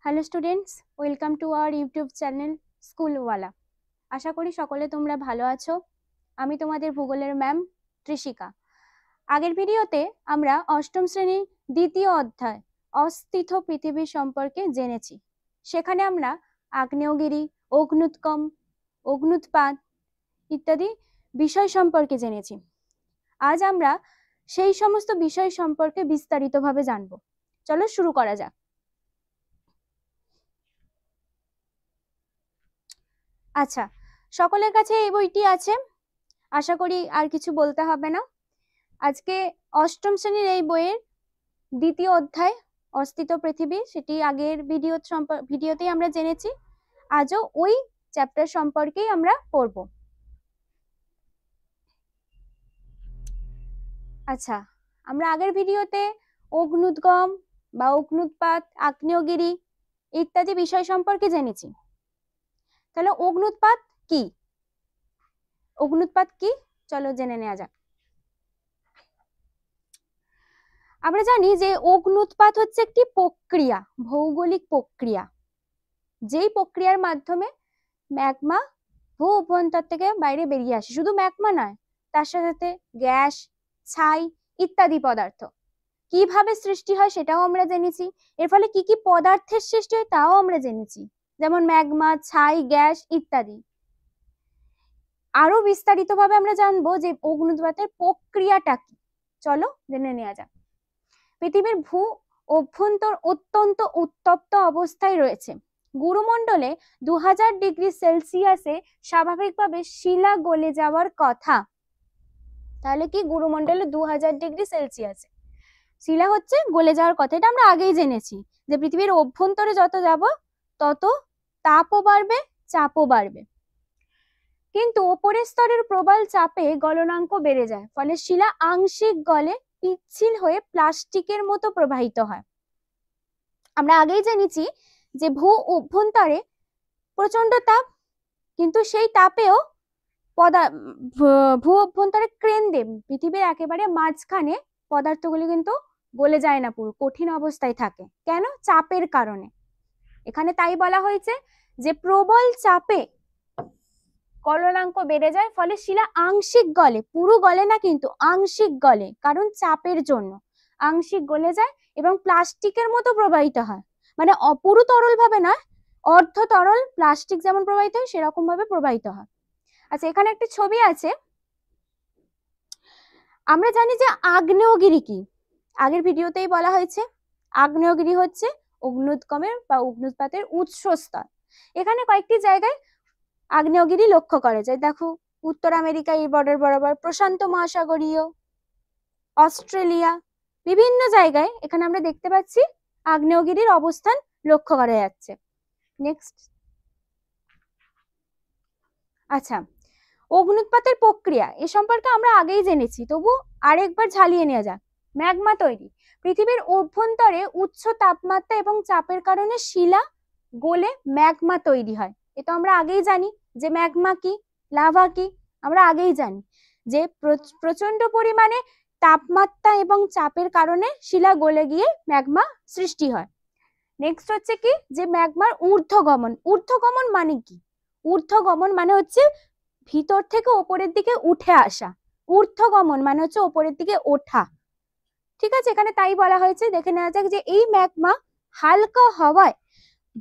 Hello students, welcome to our YouTube channel স্কুলওয়ালা। আশা করি সকলে তোমরা ভালো আছো। আমি তোমাদের ভূগোলের ম্যাম ত্রিশিকা। আগের ভিডিওতে আমরা অষ্টম শ্রেণীর দ্বিতীয় অধ্যায় অস্থিত পৃথিবী সম্পর্কে জেনেছি। সেখানে আমরা আগ্নেয়গিরি, অগ্ন্যুৎকম, অগ্ন্যুৎপাত ইত্যাদি বিষয় সম্পর্কে জেনেছি। আজ আমরা সেই সমস্ত বিষয় সম্পর্কে বিস্তারিতভাবে জানব। চলো শুরু করা যাক। আচ্ছা, সকলের কাছে এই বইটি আছে, আশা করি আর কিছু বলতে হবে না। আজকে অষ্টম শ্রেণীর এই বইয়ের দ্বিতীয় অধ্যায় অস্থিত পৃথিবী, সেটি আগের ভিডিওতেই আমরা জেনেছি। আজও ওই চ্যাপ্টার সম্পর্কেই আমরা পড়ব। আচ্ছা, আমরা আগের ভিডিওতে অগ্ন্যুৎগম বা অগ্ন্যুৎপাত, আগ্নেয়গিরি ইত্যাদি বিষয় সম্পর্কে জেনেছি। তাহলে অগ্ন্যুৎপাত কি? অগ্ন্যুৎপাত কি চলো জেনে নেওয়া যাক। আমরা জানি যে অগ্ন্যুৎপাত হচ্ছে একটি প্রক্রিয়া, ভৌগোলিক প্রক্রিয়া, যেই প্রক্রিয়ার মাধ্যমে ম্যাগমা ভূ অভ্যন্তর থেকে বাইরে বেরিয়ে আসে। শুধু ম্যাগমা নয়, তার সাথে গ্যাস, ছাই ইত্যাদি পদার্থ। কিভাবে সৃষ্টি হয় সেটাও আমরা জেনেছি। এর ফলে কি কি পদার্থের সৃষ্টি হয় তাও আমরা জেনেছি, যেমন ম্যাগমা, ছাই, গ্যাস ইত্যাদি। আরো বিস্তারিতভাবে আমরা জানবো যে অগ্ন্যুৎপাতের প্রক্রিয়াটা কি। চলো জেনে নেওয়া যাক। পৃথিবীর ভূ অভ্যন্তর অত্যন্ত উত্তপ্ত অবস্থায় রয়েছে। গুরুমণ্ডলে 2000 ডিগ্রি সেলসিয়াসে স্বাভাবিকভাবে শিলা গলে যাওয়ার কথা। তাহলে কি গুরুমণ্ডলে 2000 ডিগ্রি সেলসিয়াসে শিলা হচ্ছে গলে যাওয়ার কথা, এটা আমরা আগেই জেনেছি যে পৃথিবীর অভ্যন্তরে যত যাব তত তাপও বাড়বে, চাপও বাড়বে। কিন্তু উপরের স্তরের প্রবল চাপে গলনাঙ্ক বেড়ে যায়, ফলে শিলা আংশিক গলে পিচ্ছিল হয়ে প্লাস্টিকের মতো প্রবাহিত হয়। আমরা আগেই জেনেছি যে ভূ অভ্যন্তরে প্রচন্ড তাপ, কিন্তু সেই তাপেও ভূ অভ্যন্তরে কেন্দ্রে পৃথিবীর একেবারে মাঝখানে পদার্থগুলি কিন্তু গলে যায় না, পুরো কঠিন অবস্থায় থাকে। কেন? চাপের কারণে। এখানে তাই বলা হয়েছে যে প্রবল চাপে গলনাঙ্ক বেড়ে যায়, ফলে শিলা আংশিক গলে, পুরো গলে না কিন্তু আংশিক গলে, কারণ চাপের জন্য আংশিক গলে যায় এবং প্লাস্টিকের মতো প্রবাহিত হয়। মানে অপুরু তরল ভাবে নয়, অর্ধ তরল প্লাস্টিক যেমন প্রবাহিত হয় সেরকম ভাবে প্রবাহিত হয়। আচ্ছা, এখানে একটি ছবি আছে। আমরা জানি যে আগ্নেয়গিরি কি, আগের ভিডিওতেই বলা হয়েছে। আগ্নেয়গিরি হচ্ছে অগ্ন্যুৎগমের বা অগ্ন্যুৎপাতের উৎসস্থল। এখানে কয়েকটি জায়গায় আগ্নেয়গিরি লক্ষ্য করা যায়। দেখো, উত্তর আমেরিকা এই বর্ডার বরাবর, প্রশান্ত মহাসাগরীয়, অস্ট্রেলিয়া, বিভিন্ন জায়গায় এখানে আমরা দেখতে পাচ্ছি আগ্নেয়গিরির অবস্থান লক্ষ্য করা যাচ্ছে। নেক্সট। আচ্ছা, অগ্ন্যুৎপাতের প্রক্রিয়া এ সম্পর্কে আমরা আগেই জেনেছি, তবু আরেকবার ঝালিয়ে নেওয়া যাক। ম্যাগমা তৈরি। পৃথিবীর অভ্যন্তরে উচ্চ তাপমাত্রা এবং চাপের কারণে শিলা গলে ম্যাগমা তৈরি হয়। এটা আমরা আগেই জানি যে ম্যাগমা কি, লাভা কি, আমরা আগেই জানি যে প্রচন্ড পরিমাণে তাপমাত্রা এবং চাপের কারণে শিলা গলে গিয়ে ম্যাগমা সৃষ্টি হয়। নেক্সট হচ্ছে কি, যে ম্যাগমার ঊর্ধ্বগমন। ঊর্ধ্বগমন মানে কি? ঊর্ধ্বগমন মানে হচ্ছে ভিতর থেকে ওপরের দিকে উঠে আসা। ঊর্ধ্বগমন মানে হচ্ছে ওপরের দিকে ওঠা। ঠিক আছে, এখানে তাই বলা হয়েছে। দেখে নেওয়া যাক যে এই ম্যাগমা হালকা হওয়ায়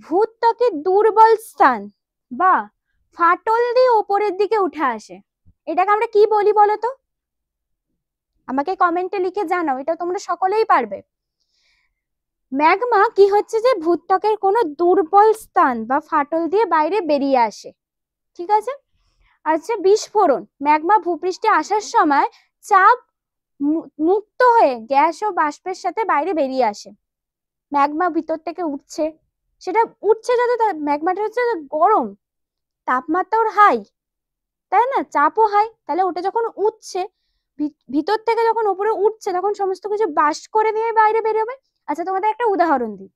ভূত্বকের দুর্বল স্থান বা ফাটল দিয়ে ওপরের দিকে উঠে আসে। এটাকে আমরা কি বলি বলতো? আমাকে কমেন্টে লিখে জানাও, এটা তোমরা সকলেই পারবে। ম্যাগমা কি হচ্ছে যে ভূত্বকের কোনো দুর্বল স্থান বা ফাটল দিয়ে বাইরে বেরিয়ে আসে। ঠিক আছে। আচ্ছা, বিস্ফোরণ। ম্যাগমা ভূপৃষ্ঠে আসার সময় চাপ মুক্ত হয়ে গ্যাস ও বাষ্পের সাথে বাইরে বেরিয়ে আসে। ম্যাগমা ভিতর থেকে উঠছে, সেটা উঠছে যাতে ম্যাগমাটা হচ্ছে গরম, তাপমাত্রা ওর হাই, তাই না, চাপও হাই। তাহলে ওটা যখন উঠছে, ভিতর থেকে যখন উপরে উঠছে, তখন সমস্ত কিছু বাষ্প করে দিয়ে বাইরে বেরোবে। আচ্ছা, তোমাদের একটা উদাহরণ দিই।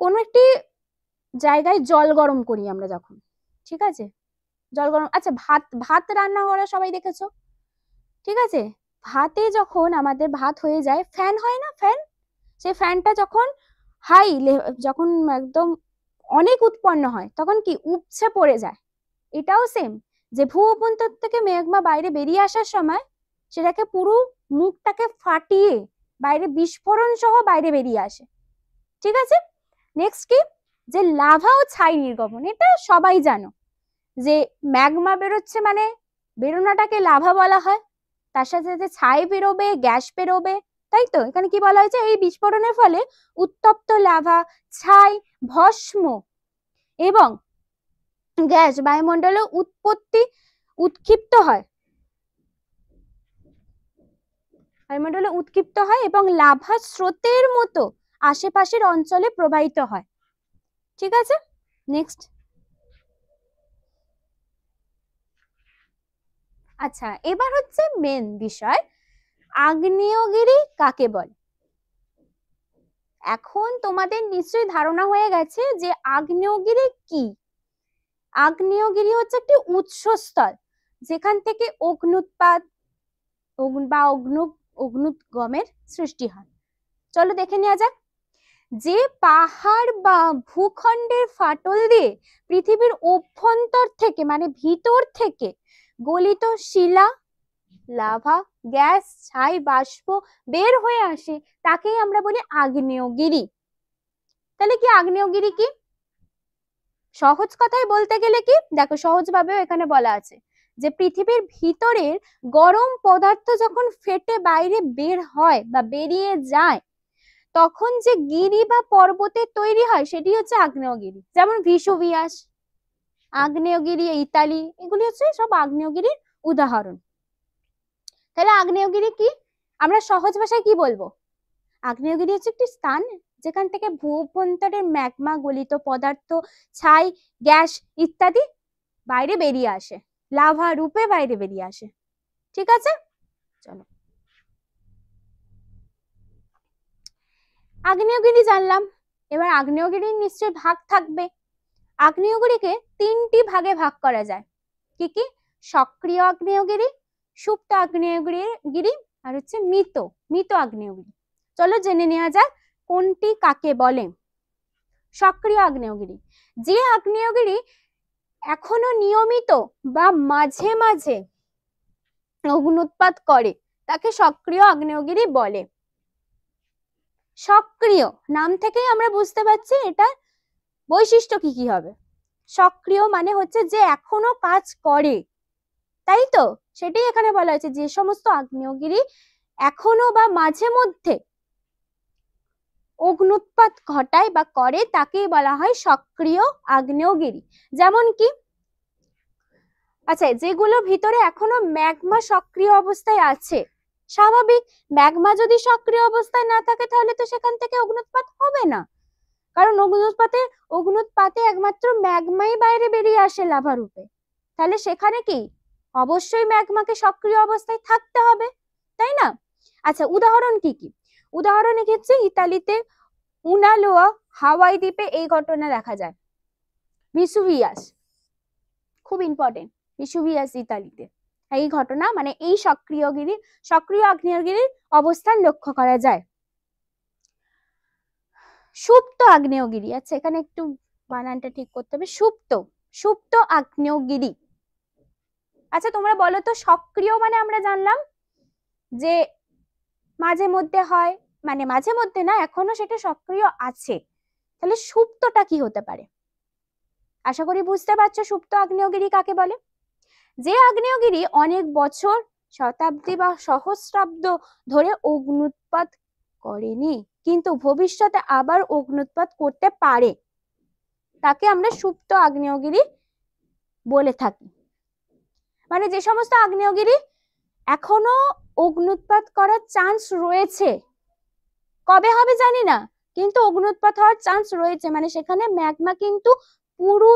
কোন একটি জায়গায় জল গরম করি আমরা যখন, ঠিক আছে, জল গরম, আচ্ছা ভাত রান্না করা সবাই দেখেছো, ঠিক আছে। ভাতে যখন আমাদের ভাত হয়ে যায়, ফ্যান হয় না, ফ্যান, সেই ফ্যানটা যখন হাই যখন একদম অনেক উৎপন্ন হয় তখন কি উপচে পড়ে যায়। এটাও সেম, যে ভূ অভ্যন্তর থেকে ম্যাগমা বাইরে বেরিয়ে আসার সময় সেটাকে পুরো মুখটাকে ফাটিয়ে বাইরে বিস্ফোরণ সহ বাইরে বেরিয়ে আসে। ঠিক আছে, নেক্সট কি, যে লাভা ও ছাই নির্গমন, এটা সবাই জানো যে ম্যাগমা বেরোচ্ছে মানে বেরোনাটাকে লাভা বলা হয়, তার সাথে সাথে ছাই বেরোবে, গ্যাস বেরোবে, তাই তো? এখানে কি বলা হয়েছে, এই বিস্ফোরণের ফলে উত্তপ্ত লাভা, ছাই, ভস্ম এবং গ্যাস বায়ুমণ্ডলে উৎক্ষিপ্ত হয়, বায়ুমণ্ডলে উৎক্ষিপ্ত হয় এবং লাভা স্রোতের মতো আশেপাশের অঞ্চলে প্রবাহিত হয়। ঠিক আছে, নেক্সট। আচ্ছা, এবার হচ্ছে মেন বিষয়, আগ্নেয়গিরি কাকে বলে। এখন তোমাদের নিশ্চয়ই ধারণা হয়ে গেছে যে আগ্নেয়গিরি কি। আগ্নেয়গিরি হচ্ছে একটি উৎসস্থল যেখান থেকে অগ্নুৎপাত বা অগ্নুৎগমের সৃষ্টি হয়। চলো দেখে নেওয়া যাক। যে পাহাড় বা ভূখণ্ডের ফাটল দিয়ে পৃথিবীর অভ্যন্তর থেকে মানে ভিতর থেকে গলিত শিলা, লাভা, গ্যাস, ছাই, বাষ্প বের হয়ে আসে তাকেই আমরা বলি আগ্নেয়গিরি। তাহলে কি আগ্নেয়গিরি কি? সহজ কথায় বলতে গেলে কি, দেখো সহজভাবেও এখানে বলা আছে যে পৃথিবীর ভিতরের গরম পদার্থ যখন ফেটে বাইরে বের হয় বা বেরিয়ে যায় তখন যে গিরি বা পর্বতের তৈরি হয় সেটি হচ্ছে আগ্নেয়গিরি। যেমন ভিসুভিয়াস, আগ্নেয়গিরি ইতালি, এগুলি হচ্ছে সব আগ্নেয়গিরির উদাহরণ। তাহলে আগ্নেয়গিরি কি, আমরা সহজ ভাষায় কি বলবো? আগ্নেয়গিরি হচ্ছে একটি স্থান যেখান থেকে ভূঅভ্যন্তরের ম্যাগমা, গলিত পদার্থ, ছাই, গ্যাস ইত্যাদি বাইরে বেরিয়ে আসে, লাভা রূপে বাইরে বেরিয়ে আসে। ঠিক আছে, চলো আগ্নেয়গিরি জানলাম। এবার আগ্নেয়গিরির নিশ্চয়ই ভাগ থাকবে। আগ্নেয়গিরিকে তিনটি ভাগে ভাগ করা যায়। কি কি? সক্রিয় আগ্নেয়গিরি, সুপ্ত আগ্নেয়গিরি আর হচ্ছে মৃত আগ্নেয়গিরি। চলো জেনে নেওয়া যাক কোনটি কাকে বলে। সক্রিয় আগ্নেয়গিরি, যে আগ্নেয়গিরি এখনো নিয়মিত বা মাঝে মাঝে অগ্নুৎপাত করে তাকে সক্রিয় আগ্নেয়গিরি বলে। সক্রিয় নাম থেকেই আমরা বুঝতে পারছি এটা বৈশিষ্ট্য কি কি হবে। সক্রিয় মানে হচ্ছে যে এখনো কাজ করে, তাই তো? সেটাই এখানে বলা হয়েছে, যে সমস্ত আগ্নেয়গিরি এখনো বা মাঝে মধ্যে অগ্নুৎপাত ঘটায় বা করে তাকেই বলা হয় সক্রিয় আগ্নেয়গিরি। যেমন কি, আচ্ছা, যেগুলো ভিতরে এখনো ম্যাগমা সক্রিয় অবস্থায় আছে, স্বাভাবিক, ম্যাগমা যদি সক্রিয় অবস্থায় না থাকে তাহলে তো সেখান থেকে অগ্নুৎপাত হবে না, কারণ অগ্নুৎপাতে একমাত্র ম্যাগমাই বাইরে বেরিয়ে আসে লাভা রূপে। তাহলে সেখানে কি অবশ্যই ম্যাগমাকে সক্রিয় অবস্থায় থাকতে হবে, তাই না? আচ্ছা, উদাহরণ কি কি? উদাহরণ এক্ষেত্রে ইতালিতে উনালোয়া হাওয়াই দ্বীপে এই ঘটনা দেখা যায়। ভিসুভিয়াস, খুব ইম্পর্টেন্ট, ভিসুভিয়াস ইতালিতে এই ঘটনা মানে এই সক্রিয় আগ্নেয়গিরির অবস্থান লক্ষ্য করা যায়। সুপ্ত আগ্নেয়গিরি, আচ্ছা এখানে একটু বানানটা ঠিক করতে হবে, সুপ্ত আগ্নেয়গিরি। আচ্ছা তোমরা বলো তো, সক্রিয় মানে আমরা জানলাম যে মাঝে মধ্যে হয়, মানে মাঝে মধ্যে না, এখনো সেটা সক্রিয় আছে। তাহলে সুপ্তটা কি হতে পারে? আশা করি বুঝতে পারছো সুপ্ত আগ্নেয়গিরি কাকে বলে। যে আগ্নেয়গিরি অনেক বছর, শতাব্দী বা সহস্রাব্দ ধরে অগ্নুৎপাত করেনি কিন্তু ভবিষ্যতে আবার অগ্নুৎপাত করতে পারে তাকে আমরা সুপ্ত আগ্নেয়গিরি বলে থাকি। মানে যে সমস্ত আগ্নেয়গিরি এখনো অগ্নুৎপাত করার চান্স রয়েছে, কবে হবে জানি না, কিন্তু অগ্নুৎপাত হওয়ার চান্স রয়েছে, মানে সেখানে ম্যাগমা কিন্তু পুরো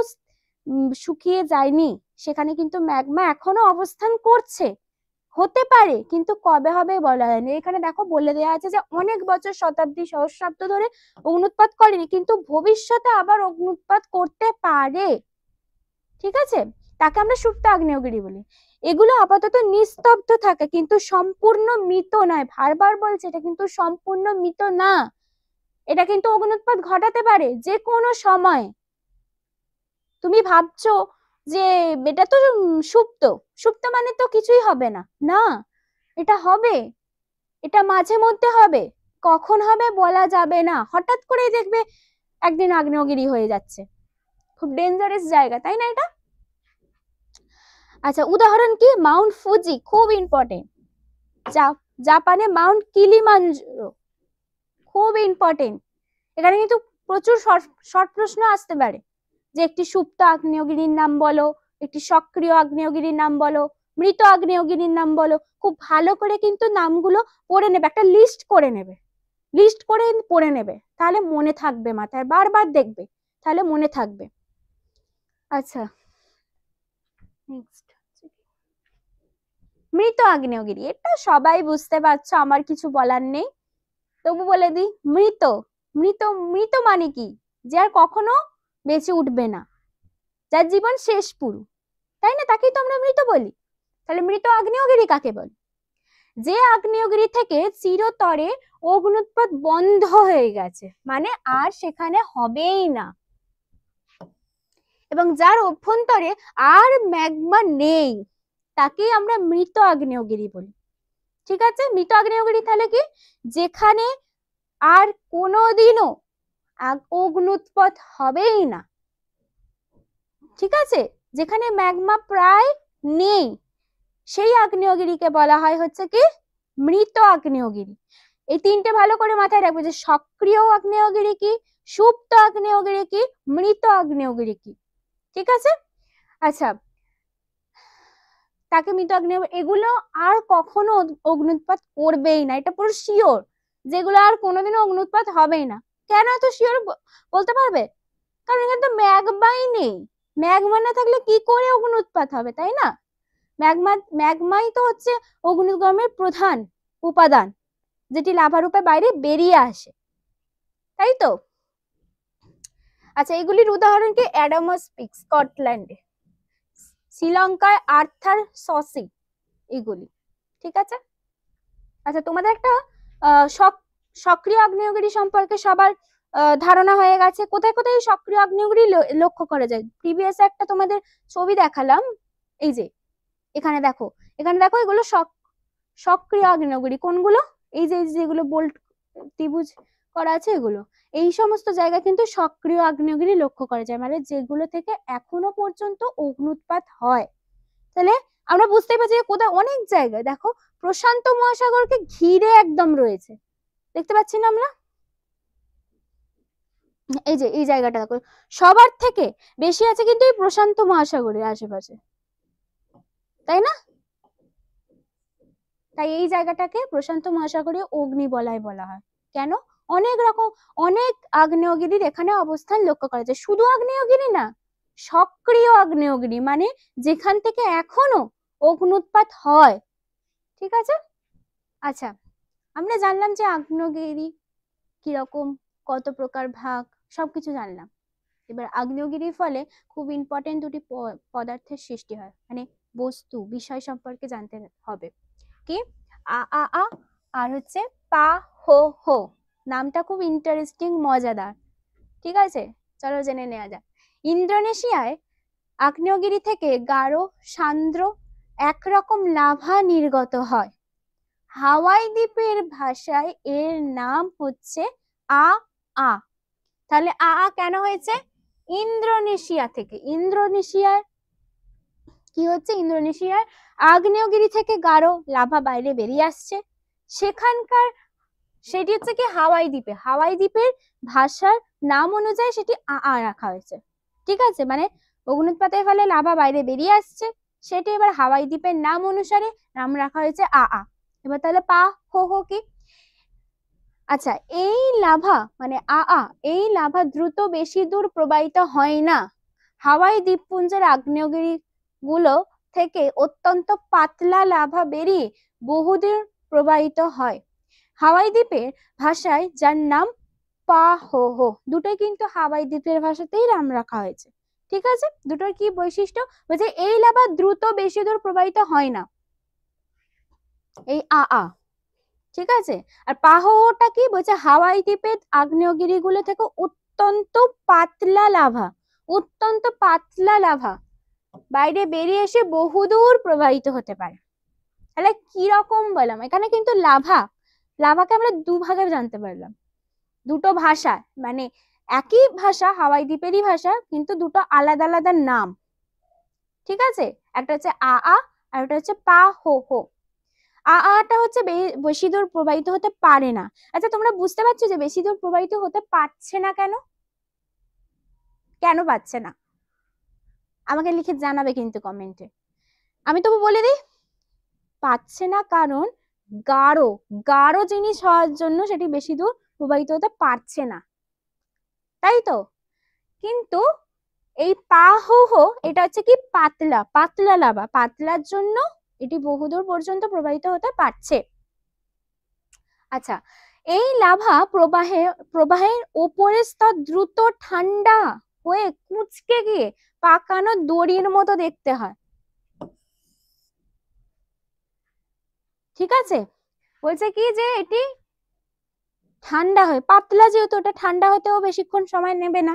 শুকিয়ে যায়নি, সেখানে কিন্তু ম্যাগমা এখনো অবস্থান করছে, হতে পারে কিন্তু কবে হবে বলা যায়নি। এখানে দেখো বলে দেওয়া আছে যে অনেক বছর, শতাব্দী, সহস্রাব্দ ধরে অগ্নুৎপাত করেনি কিন্তু ভবিষ্যতে আবার অগ্নুৎপাত করতে পারে। ঠিক আছে, তাকে আমরা সুপ্ত আগ্নেয়গিরি বলি। এগুলো আপাতত নিস্তব্ধ থাকে কিন্তু সম্পূর্ণ মৃত নয়, বারবার বলছে এটা কিন্তু সম্পূর্ণ মৃত না, এটা কিন্তু অগ্নুৎপাত ঘটাতে পারে যে কোনো সময়। তুমি ভাবছো যে এটা তো সুপ্ত, সুপ্ত মানে তো কিছুই হবে না, না এটা হবে, এটা মাঝে মধ্যে হবে, কখন হবে বলা যাবে না, হঠাৎ করেই দেখবে একদিন আগ্নেয়গিরি হয়ে যাচ্ছে। খুব ডেঞ্জারাস জায়গা, তাই না এটা? আচ্ছা, উদাহরণ কি? মাউন্ট ফুজি, খুব ইম্পর্টেন্ট। জাপানে মাউন্ট কিলিমাঞ্জারো, খুব ইম্পর্টেন্ট। এখানে কিন্তু প্রচুর শর্ট প্রশ্ন আসতে পারে, যে একটি সুপ্ত আগ্নেয়গিরির নাম বলো, একটি সক্রিয় আগ্নেয়গিরির নাম বলো, মৃত আগ্নেয়গিরির নাম বলো। খুব ভালো করে কিন্তু নামগুলো পড়ে নেবে, একটা লিস্ট করে নেবে, লিস্ট করে পড়ে নেবে, তাহলে মনে থাকবে, মাথায় বারবার দেখবে, তাহলে মনে থাকবে। আচ্ছা, নেক্সট মৃত আগ্নেয়গিরি, এটা সবাই বুঝতে পারছো, আমার কিছু বলার নেই, তবু বলে দিই। মৃত, মৃত, মৃত মানে কি? যে আর কখনো বেঁচে উঠবে না, যার জীবন শেষ পুরো, তাই না? তাকেই তো আমরা মৃত বলি। তাহলে মৃত আগ্নেয়গিরি কাকে বলে? যে আগ্নেয়গিরি থেকে চিরতরে অগ্নুৎপাত বন্ধ হয়ে গেছে, মানে আর সেখানে হবেই না, এবং যার অভ্যন্তরে আর ম্যাগমা নেই, তাকেই আমরা মৃত আগ্নেয়গিরি বলি। ঠিক আছে? মৃত আগ্নেয়গিরি তাহলে কি? যেখানে আর কোনোদিনও অগ্নুৎপাত হবেই না, ঠিক আছে, যেখানে ম্যাগমা প্রায় নেই, সেই আগ্নেয়গিরিকে বলা হয় হচ্ছে কি মৃত আগ্নেয়গিরি। এই তিনটে ভালো করে মাথায় রাখবে, যে সক্রিয় আগ্নেয়গিরি কি, সুপ্ত আগ্নেয়গিরি কি, মৃত আগ্নেয়গিরি কি। ঠিক আছে? আচ্ছা, তাকে মৃত আগ্নেয়গিরি, এগুলো আর কখনো অগ্নুৎপাত করবেই না, এটা পুরো শিওর, যেগুলো আর কোনোদিনও অগ্নুৎপাত হবেই না। কেন এত শিওর বলতে পারবে? কারণ এখানে তো ম্যাগমাই নেই, ম্যাগমা না থাকলে কি করে অগ্নুৎপাত হবে, তাই না? ম্যাগমাই তো হচ্ছে অগ্নিগর্ভের প্রধান উপাদান, যেটি লাভা রূপে বাইরে বেরিয়ে আসে, তাই তো? আচ্ছা, এগুলির উদাহরণ কি? অ্যাডামাস পিক স্কটল্যান্ডে, শ্রীলঙ্কায় আর্থার সসি, এগুলি। ঠিক আছে? আচ্ছা, তোমাদের একটা সক্রিয় আগ্নেয়গিরি সম্পর্কে সবার ধারণা হয়ে গেছে। কোথায় কোথায় সক্রিয় আগ্নেয়গিরি লক্ষ্য করা যায়? প্রিভিয়াস একটা তোমাদের ছবি দেখালাম, এই যে এখানে দেখো, এখানে দেখো, এগুলো সক্রিয় আগ্নেয়গিরি। কোনগুলো? এই যে যেগুলো বোল্ট ত্রিভুজ করা আছে, এগুলো, এই সমস্ত জায়গা কিন্তু সক্রিয় আগ্নেয়গিরি লক্ষ্য করা যায়, মানে যেগুলো থেকে এখনো পর্যন্ত অগ্নুৎপাত হয়। তাহলে আমরা বুঝতে পারছি যে কোথায় অনেক জায়গায় দেখো প্রশান্ত মহাসাগরকে ঘিরে একদম রয়েছে, দেখতে পাচ্ছি না আমরা? এই যে এই জায়গাটা দেখো, সবার থেকে বেশি আছে কিন্তু এই প্রশান্ত মহাসাগরের আশেপাশে, তাই না? তাই এই জায়গাটাকে প্রশান্ত মহাসাগরীয় অগ্নিবলয় বলা হয়। কেন? অনেক রকম, অনেক আগ্নেয়গিরির এখানে অবস্থান লক্ষ্য করা যায়। শুধু আগ্নেয়গিরি না, সক্রিয় আগ্নেয়গিরি, মানে যেখান থেকে এখনো অগ্নুৎপাত হয়। ঠিক আছে? আচ্ছা, আমরা জানলাম যে আগ্নেয়গিরি কিরকম, কত প্রকার ভাগ, সবকিছু জানলাম। এবার আগ্নেয়গিরির ফলে খুব ইম্পর্টেন্ট দুটি পদার্থের সৃষ্টি হয়, মানে বস্তু, বিষয় সম্পর্কে জানতে হবে। কি? আ আ আ, আর হচ্ছে পা হো হো। নামটা খুব ইন্টারেস্টিং, মজাদার। ঠিক আছে, চলো জেনে নেওয়া যাক। ইন্দোনেশিয়ায় আগ্নেয়গিরি থেকে গাঢ় সান্দ্র একরকম লাভা নির্গত হয়। হাওয়াই দ্বীপের ভাষায় এর নাম হচ্ছে আ আ। তাহলে আ আ কেন হয়েছে? ইন্দোনেশিয়া থেকে, ইন্দোনেশিয়ার কি হচ্ছে, ইন্দোনেশিয়ার আগ্নেয়গিরি থেকে গাঢ় লাভা বাইরে বেরিয়ে আসছে, সেখানকার সেটি হচ্ছে কি হাওয়াই দ্বীপে, হাওয়াই দ্বীপের ভাষার নাম অনুযায়ী সেটি আ আ রাখা হয়েছে। ঠিক আছে, মানে অগ্নুৎপাতের ফলে লাভা বাইরে বেরিয়ে আসছে, সেটি এবার হাওয়াই দ্বীপের নাম অনুসারে নাম রাখা হয়েছে আ আ। এবার তাহলে পা হো হো কি? আচ্ছা, এই লাভা মানে আ আ, এই লাভা দ্রুত বেশি দূর প্রবাহিত হয় না। হাওয়াই দ্বীপপুঞ্জের আগ্নেয়গিরি গুলো থেকে অত্যন্ত পাতলা লাভা বেরিয়ে বহুদূর প্রবাহিত হয়। হাওয়াই দ্বীপের ভাষায় যার নাম পা হো হো, দুটোই কিন্তু হাওয়াই দ্বীপের ভাষাতেই নাম রাখা হয়েছে। ঠিক আছে? দুটোর কি বৈশিষ্ট্য? বলছে এই লাভা দ্রুত বেশি দূর প্রবাহিত হয় না, এই আ আ। ঠিক আছে। আর পাহোটা কি বলছে, হাওয়াই দ্বীপের আগ্নেয়গিরিগুলো থেকে অত্যন্ত পাতলা লাভা, অত্যন্ত পাতলা লাভা বাইরে বেরিয়ে এসে বহুদূর প্রবাহিত হতে পারে। তাহলে কি রকম বললাম, এখানে কিন্তু লাভাকে আমরা দুভাগে জানতে পারলাম, দুটো ভাষা, মানে একই ভাষা, হাওয়াই দ্বীপেরই ভাষা, কিন্তু দুটো আলাদা আলাদা নাম। ঠিক আছে, একটা হচ্ছে আ আ আর একটা হচ্ছে পা হো হো। আটা হচ্ছে বেশি দূর প্রবাহিত হতে পারে না। আচ্ছা, তোমরা বুঝতে পারছো যে বেশি দূর প্রবাহিত হতে পারছে না কেন? কেন পারছে না আমাকে লিখে জানাবে কিন্তু কমেন্টে। আমি তবু বলে দিই, পাচ্ছে না কারণ গাঢ় গাঢ় জিনিস হওয়ার জন্য সেটি বেশি দূর প্রবাহিত হতে পারছে না, তাই তো। কিন্তু এই পাহোহ এটা হচ্ছে কি পাতলা, পাতলা লাভা, পাতলার জন্য এটি বহুদূর পর্যন্ত প্রবাহিত হতে পারছে। আচ্ছা, এই লাভা প্রবাহের ওপরের স্তর দ্রুত ঠান্ডা হয়ে কুঁচকে গিয়ে পাকানো দড়ির মতো দেখতে হয়। ঠিক আছে, বলছে কি যে এটি ঠান্ডা হয়, পাতলা যেহেতু এটা ঠান্ডা হতেও বেশিক্ষণ সময় নেবে না,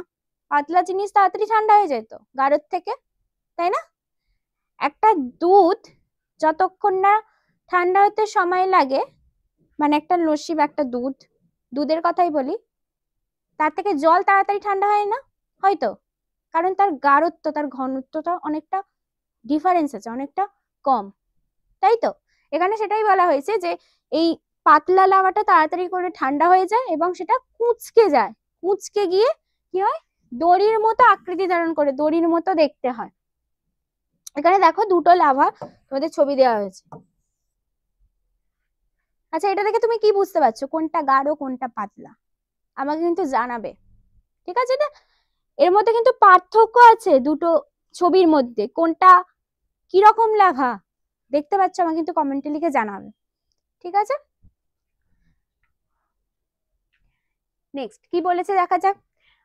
পাতলা জিনিস তাড়াতাড়ি ঠান্ডা হয়ে যেত গাঢ়ের থেকে, তাই না? একটা দুধ যতক্ষণ না ঠান্ডা হতে সময় লাগে, মানে একটা লস্যি বা একটা দুধের কথাই বলি, তার থেকে জল তাড়াতাড়ি ঠান্ডা হয় না, হয়তো কারণ তার গাঢ়ত্ব, তার ঘনত্বটা অনেকটা ডিফারেন্স আছে, অনেকটা কম, তাই তো। এখানে সেটাই বলা হয়েছে যে এই পাতলা লাভাটা তাড়াতাড়ি করে ঠান্ডা হয়ে যায় এবং সেটা কুঁচকে যায়, কুঁচকে গিয়ে কি হয়, দড়ির মতো আকৃতি ধারণ করে, দড়ির মতো দেখতে হয়। এখানে দেখো দুটো লাভা তোমাদের ছবি দেওয়া হয়েছে। আচ্ছা, এটা দেখে তুমি কি বুঝতে পারছো, কোনটা গাঢ় কোনটা পাতলা? আমাকে কিন্তু জানাবে, ঠিক আছে। এটা এর মধ্যে কিন্তু পার্থক্য আছে দুটো ছবির মধ্যে, কোনটা কিরকম লাভা দেখতে পাচ্ছ আমাকে কিন্তু কমেন্টে লিখে জানাবে, ঠিক আছে। নেক্সট কি বলেছে দেখা যাক।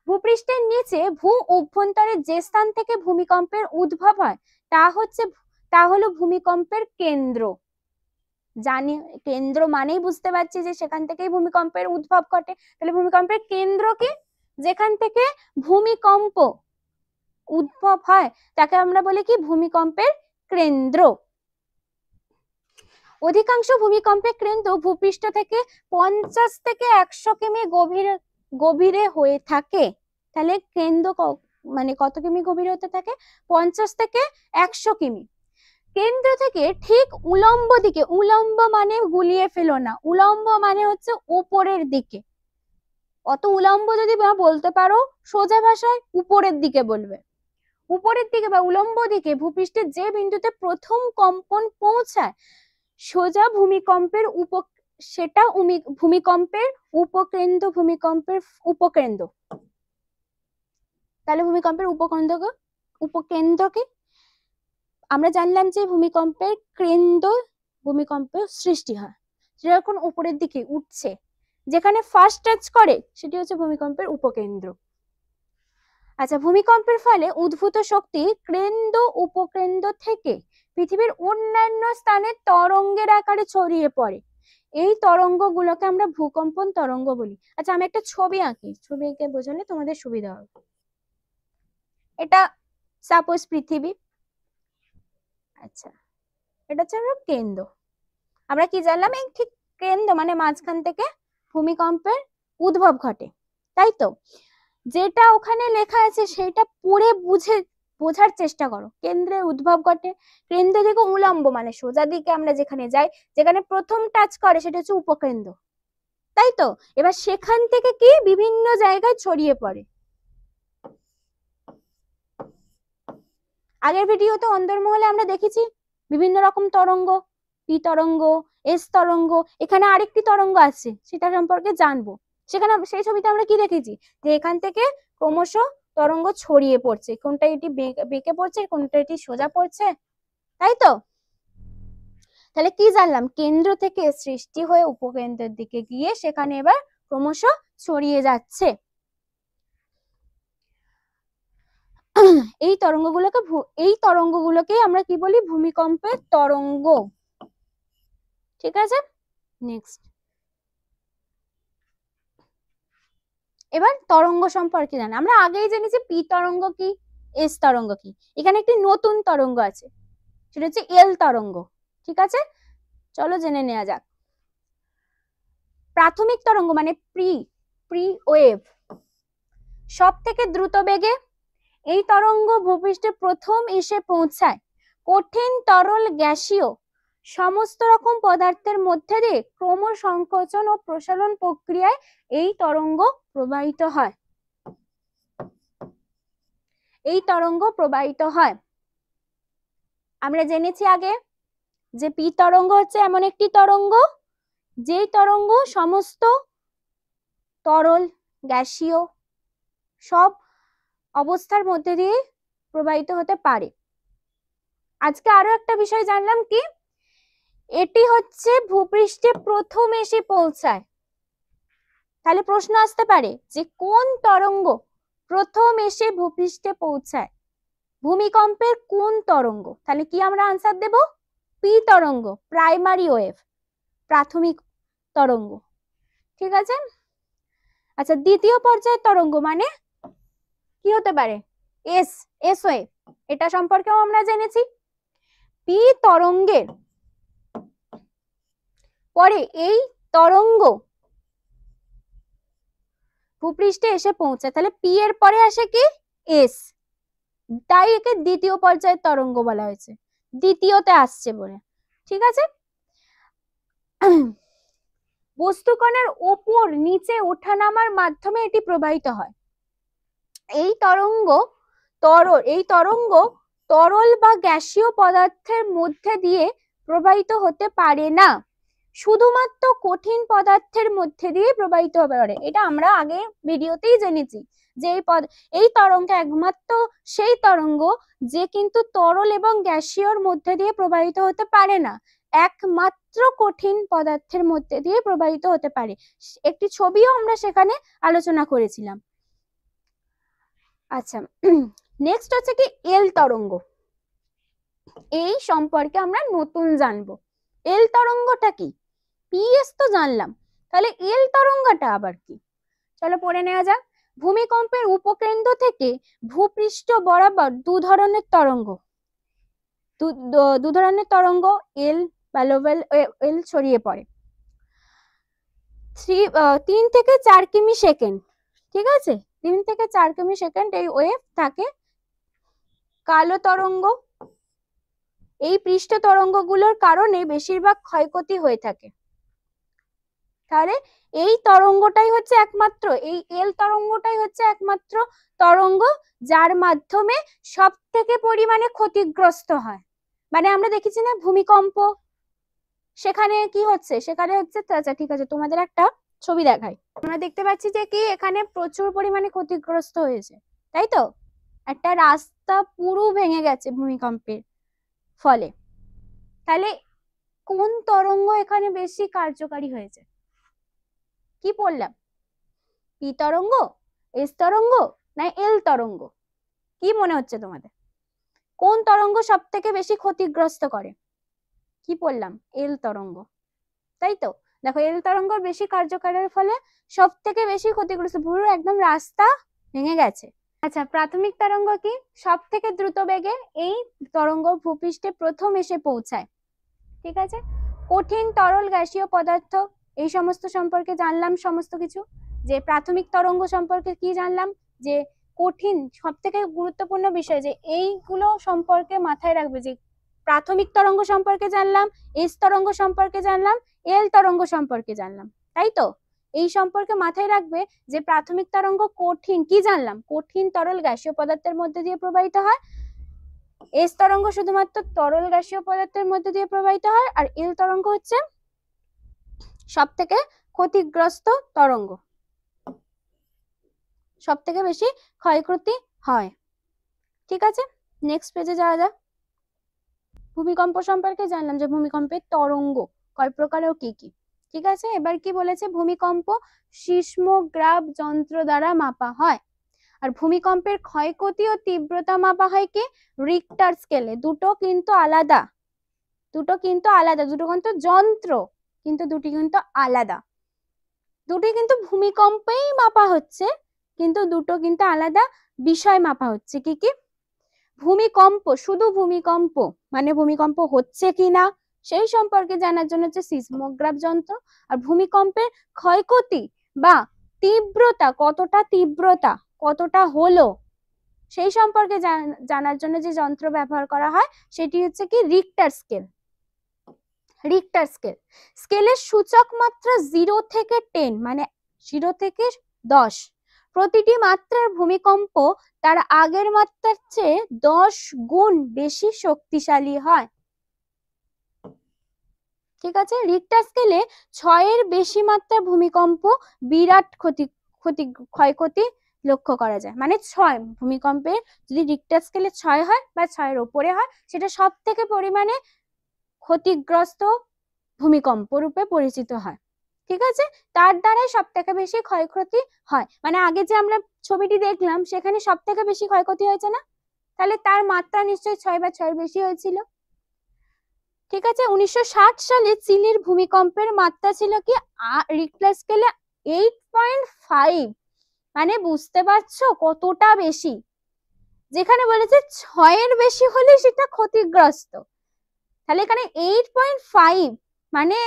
ভূপৃষ্ঠের নিচে ভূ অভ্যন্তরে যে স্থান থেকে ভূমিকম্পের উদ্ভব হয় তা হলো ভূমিকম্পের কেন্দ্র। জানি কেন্দ্র মানেই বুঝতে পারছি যে সেখান থেকেই ভূমিকম্পের উদ্ভব ঘটে। তাহলে ভূমিকম্পের কেন্দ্র কি? যেখান থেকে ভূমিকম্প উদ্ভব হয় তাকে আমরা বলি কি, ভূমিকম্পের কেন্দ্র। অধিকাংশ ভূমিকম্পের কেন্দ্র ভূপৃষ্ঠ থেকে 50 থেকে 100 কিমি গভীরে হয়ে থাকে। তাহলে কেন্দ্র মানে কত কিমি গভীরে হতে থাকে? 50 থেকে 100 কিমি। কেন্দ্র থেকে ঠিক উলম্ব দিকে, উলম্ব মানে গুলিয়ে ফেলো না, উলম্ব মানে হচ্ছে উপরের দিকে, অত উলম্ব যদি বলতে পারো সোজা ভাষায় উপরের দিকে বলবে, উপরের দিকে বা উলম্ব দিকে ভূপৃষ্ঠের যে বিন্দুতে প্রথম কম্পন পৌঁছায় সোজা ভূমিকম্পের সেটা ভূমিকম্পের উপকেন্দ্র, ভূমিকম্পের উপকেন্দ্র। তাহলে ভূমিকম্পের উপকেন্দ্রকে আমরা জানলাম যে ভূমিকম্পের কেন্দ্র ভূমিকম্পের সৃষ্টি হয়, সেটা যখন উপরের দিকে উঠছে, যেখানে ফার্স্ট টাচ করে সেটি হচ্ছে ভূমিকম্পের উপকেন্দ্র। আচ্ছা, ভূমিকম্পের ফলে উদ্ভূত শক্তি কেন্দ্র উপকেন্দ্র থেকে পৃথিবীর অন্যান্য স্থানে তরঙ্গের আকারে ছড়িয়ে পড়ে। এই তরঙ্গগুলোকে আমরা ভূকম্পন তরঙ্গ বলি। আচ্ছা, আমি একটা ছবি আঁকি, ছবি এঁকে বোঝালে তোমাদের সুবিধা হবে। এটা সাপোজ পৃথিবী, আচ্ছা এটা হচ্ছে কেন্দ্র। আমরা কি জানলাম, এই ঠিক কেন্দ্র মানে মাঝখান থেকে ভূমিকম্পের উদ্ভব ঘটে, তাই তো। যেটা ওখানে লেখা আছে সেটা পড়ে বোঝার চেষ্টা করো। কেন্দ্রে উদ্ভব ঘটে, কেন্দ্র থেকে উলম্ব মানে সোজা দিকে আমরা যেখানে যাই, যেখানে প্রথম টাচ করে সেটা হচ্ছে উপকেন্দ্র, তাই তো। এবার সেখান থেকে কি বিভিন্ন জায়গায় ছড়িয়ে পড়ে। আগের ভিডিওতে অন্দরমহলে আমরা দেখেছি বিভিন্ন রকম তরঙ্গ, পি তরঙ্গ, এস তরঙ্গ, এখানে আরেকটি তরঙ্গ আছে সেটা সম্পর্কে জানবো। সেখানে সেই ছবিতে আমরা কি দেখেছি, যে এখান থেকে ক্রমশ তরঙ্গ ছড়িয়ে পড়ছে, কোনটা এটি বেঁকে পড়ছে, কোনটা এটি সোজা পড়ছে, তাই তো। তাহলে কি জানলাম, কেন্দ্র থেকে সৃষ্টি হয়ে উপকেন্দ্রের দিকে গিয়ে সেখানে এবার ক্রমশ ছড়িয়ে যাচ্ছে। এই তরঙ্গগুলোকে আমরা কি বলি, ভূমিকম্পের তরঙ্গ, ঠিক আছে। নেক্সট এবার তরঙ্গ সম্পর্কে জানা, আমরা আগেই জেনেছি পি তরঙ্গ কি, এস তরঙ্গ কি। এখানে একটি নতুন তরঙ্গ আছে, সেটা হচ্ছে এল তরঙ্গ। ঠিক আছে, চলো জেনে নেওয়া যাক। প্রাথমিক তরঙ্গ মানে প্রি ওয়েভ, সব থেকে দ্রুত বেগে এই তরঙ্গ ভূপৃষ্ঠে প্রথম এসে পৌঁছায় কঠিন, তরল, গ্যাসীয় সমস্ত রকম পদার্থের মধ্যে দিয়ে ক্রম সংকোচন ও প্রসারণ প্রক্রিয়ায় এই তরঙ্গ প্রবাহিত হয়। এই তরঙ্গ প্রবাহিত হয়। আমরা জেনেছি আগে যে পি তরঙ্গ হচ্ছে এমন একটি তরঙ্গ যেই তরঙ্গ সমস্ত তরল, গ্যাসীয় সব অবস্থার মধ্যে দিয়ে প্রবাহিত হতে পারে। আজকে আরো একটা বিষয় জানলাম কি, এটি হচ্ছে ভূপৃষ্ঠে প্রথম এসে পৌঁছায়। তাহলে প্রশ্ন আসতে পারে যে কোন তরঙ্গ প্রথম এসে ভূপৃষ্ঠে পৌঁছায়? ভূমিকম্পের কোন তরঙ্গ? তাহলে কি আমরা আনসার দেব? পি তরঙ্গ, প্রাইমারি ওয়েভ, প্রাথমিক তরঙ্গ। ঠিক আছে। আচ্ছা, দ্বিতীয় পর্যায়ের তরঙ্গ মানে কি হতে পারে? এস ওয়েভ, এটা সম্পর্কেও আমরা জেনেছি। পি তরঙ্গের পরে এই তরঙ্গ ভূপৃষ্ঠে এসে পৌঁছায়, তাহলে পি এর পরে আসে কি? এস, তাই একে দ্বিতীয় পর্যায়ের তরঙ্গ বলা হয়েছে, দ্বিতীয়তে আসছে বলে। ঠিক আছে। বস্তুকণার ওপর নিচে ওঠানামার মাধ্যমে এটি প্রবাহিত হয়। এই তরঙ্গ তরল বা গ্যাসীয় পদার্থের মধ্যে দিয়ে প্রবাহিত হতে পারে না, শুধুমাত্র কঠিন পদার্থের মধ্যে দিয়ে প্রবাহিত হতে পারে। এটা আমরা আগে ভিডিওতেই জেনেছি যে এই তরঙ্গ একমাত্র সেই তরঙ্গ যে কিন্তু তরল এবং গ্যাসীয়র মধ্যে দিয়ে প্রবাহিত হতে পারে না, একমাত্র কঠিন পদার্থের মধ্যে দিয়ে প্রবাহিত হতে পারে। একটি ছবিও আমরা সেখানে আলোচনা করেছিলাম। আচ্ছা, নেক্সট হচ্ছে কি এল তরঙ্গ। এই সম্পর্কে আমরা নতুন জানবো। এল তরঙ্গটা কি? পিএস তো জানলাম, তাহলে এল তরঙ্গটা আবার কি? চলো পড়ে নেওয়া যাক। ভূমিকম্পের উপকেন্দ্র থেকে ভূপৃষ্ঠ বরাবর দু ধরনের তরঙ্গ এল বা লোভেল এল ছড়িয়ে পড়ে। 3 থেকে 4 কিমি সেকেন্ড। ঠিক আছে, 3 থেকে 4 কিমি সেকেন্ড এই ওয়েভ থাকে। কালো তরঙ্গ, এই পৃষ্ঠ তরঙ্গগুলোর কারণে বেশিরভাগ ক্ষয়ক্ষতি হয়ে থাকে। তাহলে এই তরঙ্গটাই হচ্ছে একমাত্র, এই এল তরঙ্গটাই হচ্ছে একমাত্র তরঙ্গ যার মাধ্যমে সব থেকে পরিমাণে ক্ষতিগ্রস্ত হয়। মানে আমরা দেখেছি না ভূমিকম্প, সেখানে কি হচ্ছে? সেখানে হচ্ছে, আচ্ছা ঠিক আছে, তোমাদের একটা ছবি দেখাই। আমরা দেখতে পাচ্ছি যে কি এখানে প্রচুর পরিমাণে ক্ষতিগ্রস্ত হয়েছে, তাই তো? একটা রাস্তা পুরো ভেঙে গেছে ভূমিকম্পের ফলে। তাহলে কোন তরঙ্গ এখানে বেশি কার্যকারী হয়েছে? কি পড়লাম? পি তরঙ্গ, এস তরঙ্গ না এল তরঙ্গ? কি মনে হচ্ছে তোমাদের? কোন তরঙ্গ সব থেকে বেশি ক্ষতিগ্রস্ত করে? কি পড়লাম? এল তরঙ্গ, তাই তো? দেখো এল তরঙ্গ বেশি কার্যকারের ফলে সব থেকে বেশি ক্ষতিগ্রস্ত, পুরো একদম রাস্তা ভেঙে গেছে। আচ্ছা, প্রাথমিক তরঙ্গ কি? সব থেকে দ্রুত বেগে এই তরঙ্গ ভূপৃষ্ঠে প্রথম এসে পৌঁছায়। ঠিক আছে। কঠিন, তরল, গ্যাসীয় পদার্থ এই সমস্ত সম্পর্কে জানলাম সমস্ত কিছু। যে প্রাথমিক তরঙ্গ সম্পর্কে কি জানলাম? যে কঠিন, সব থেকে গুরুত্বপূর্ণ বিষয় যে এইগুলো সম্পর্কে মাথায় রাখবে, যে প্রাথমিক তরঙ্গ সম্পর্কে জানলাম, এস তরঙ্গ সম্পর্কে জানলাম, এল তরঙ্গ সম্পর্কে জানলাম, তাই তো? এই সম্পর্কে মাথায় রাখবে যে প্রাথমিক তরঙ্গ কঠিন, কি জানলাম? কঠিন, তরল, গ্যাসীয় পদার্থের মধ্যে দিয়ে প্রবাহিত হয়। এস তরঙ্গ শুধুমাত্র তরল গ্যাসীয় পদার্থের মধ্যে দিয়ে প্রবাহিত হয়। আর এল তরঙ্গ হচ্ছে সব থেকে ক্ষতিগ্রস্ত তরঙ্গ, সব থেকে বেশি ক্ষয়ক্ষতি হয়। ঠিক আছে, নেক্সট পেজে যাওয়া যাক। ভূমিকম্প সম্পর্কে জানলাম যে ভূমিকম্পের তরঙ্গ কয় প্রকার ও কি কি। ঠিক আছে, এবার কি বলেছে? ভূমিকম্প সিসমোগ্রাফ যন্ত্র দ্বারা মাপা হয়। আর ভূমিকম্পের ক্ষয়ক্ষতি ও তীব্রতা মাপা হয় কি? রিক্টার স্কেলে। দুটো কিন্তু আলাদা, দুটো কিন্তু যন্ত্র, কিন্তু দুটি কিন্তু আলাদা। দুটি কিন্তু ভূমিকম্পেই মাপা হচ্ছে, কিন্তু দুটো কিন্তু আলাদা বিষয় মাপা হচ্ছে। কি কি? ভূমিকম্প, শুধু ভূমিকম্প মানে ভূমিকম্প হচ্ছে কিনা সেই সম্পর্কে জানার জন্য হচ্ছে সিসমোগ্রাফ যন্ত্র। আর ভূমিকম্পের ক্ষয়ক্ষতি বা তীব্রতা, কতটা হলো সেই সম্পর্কে জানার জন্য যে যন্ত্র ব্যবহার করা হয় সেটি হচ্ছে কি রিক্টার স্কেল। রিক্টার স্কেল, স্কেলের সূচক মাত্রা 0 থেকে 10 মানে 0 থেকে 10। প্রতিটি মাত্রার ভূমিকম্প তার আগের মাত্রার চেয়ে 10 গুণ বেশি শক্তিশালী হয়। ঠিক আছে, রিক্টার স্কেলে 6 এর বেশি মাত্রার ভূমিকম্প বিরাট ক্ষয়ক্ষতি লক্ষ্য করা যায়। মানে 6 ভূমিকম্পে যদি রিক্টার স্কেলে 6 হয় বা 6 এর উপরে হয় সেটা সব থেকে পরিমাণে ক্ষতিগ্রস্ত ভূমিকম্প রূপে পরিচিত হয়। ঠিক আছে, তার দ্বারাই সব থেকে বেশি ক্ষয়ক্ষতি হয়। মানে আগে যে আমরা ছবিটি দেখলাম সেখানে সব থেকে বেশি ক্ষয়ক্ষতি হয়েছে না, তাহলে তার মাত্রা নিশ্চয়ই 6 বা 6 বেশি হয়েছিল। ঠিক আছে, 1960 সালে চিলির ভূমিকম্পের মাত্রা ছিল কি রিক্টার স্কেলে 8.5 মানে বুঝতে পারছো কতটা বেশি। যেখানে বলেছে 6 এর বেশি হলে সেটা ক্ষতিগ্রস্ত, তাহলে এখানে 8.5 মানে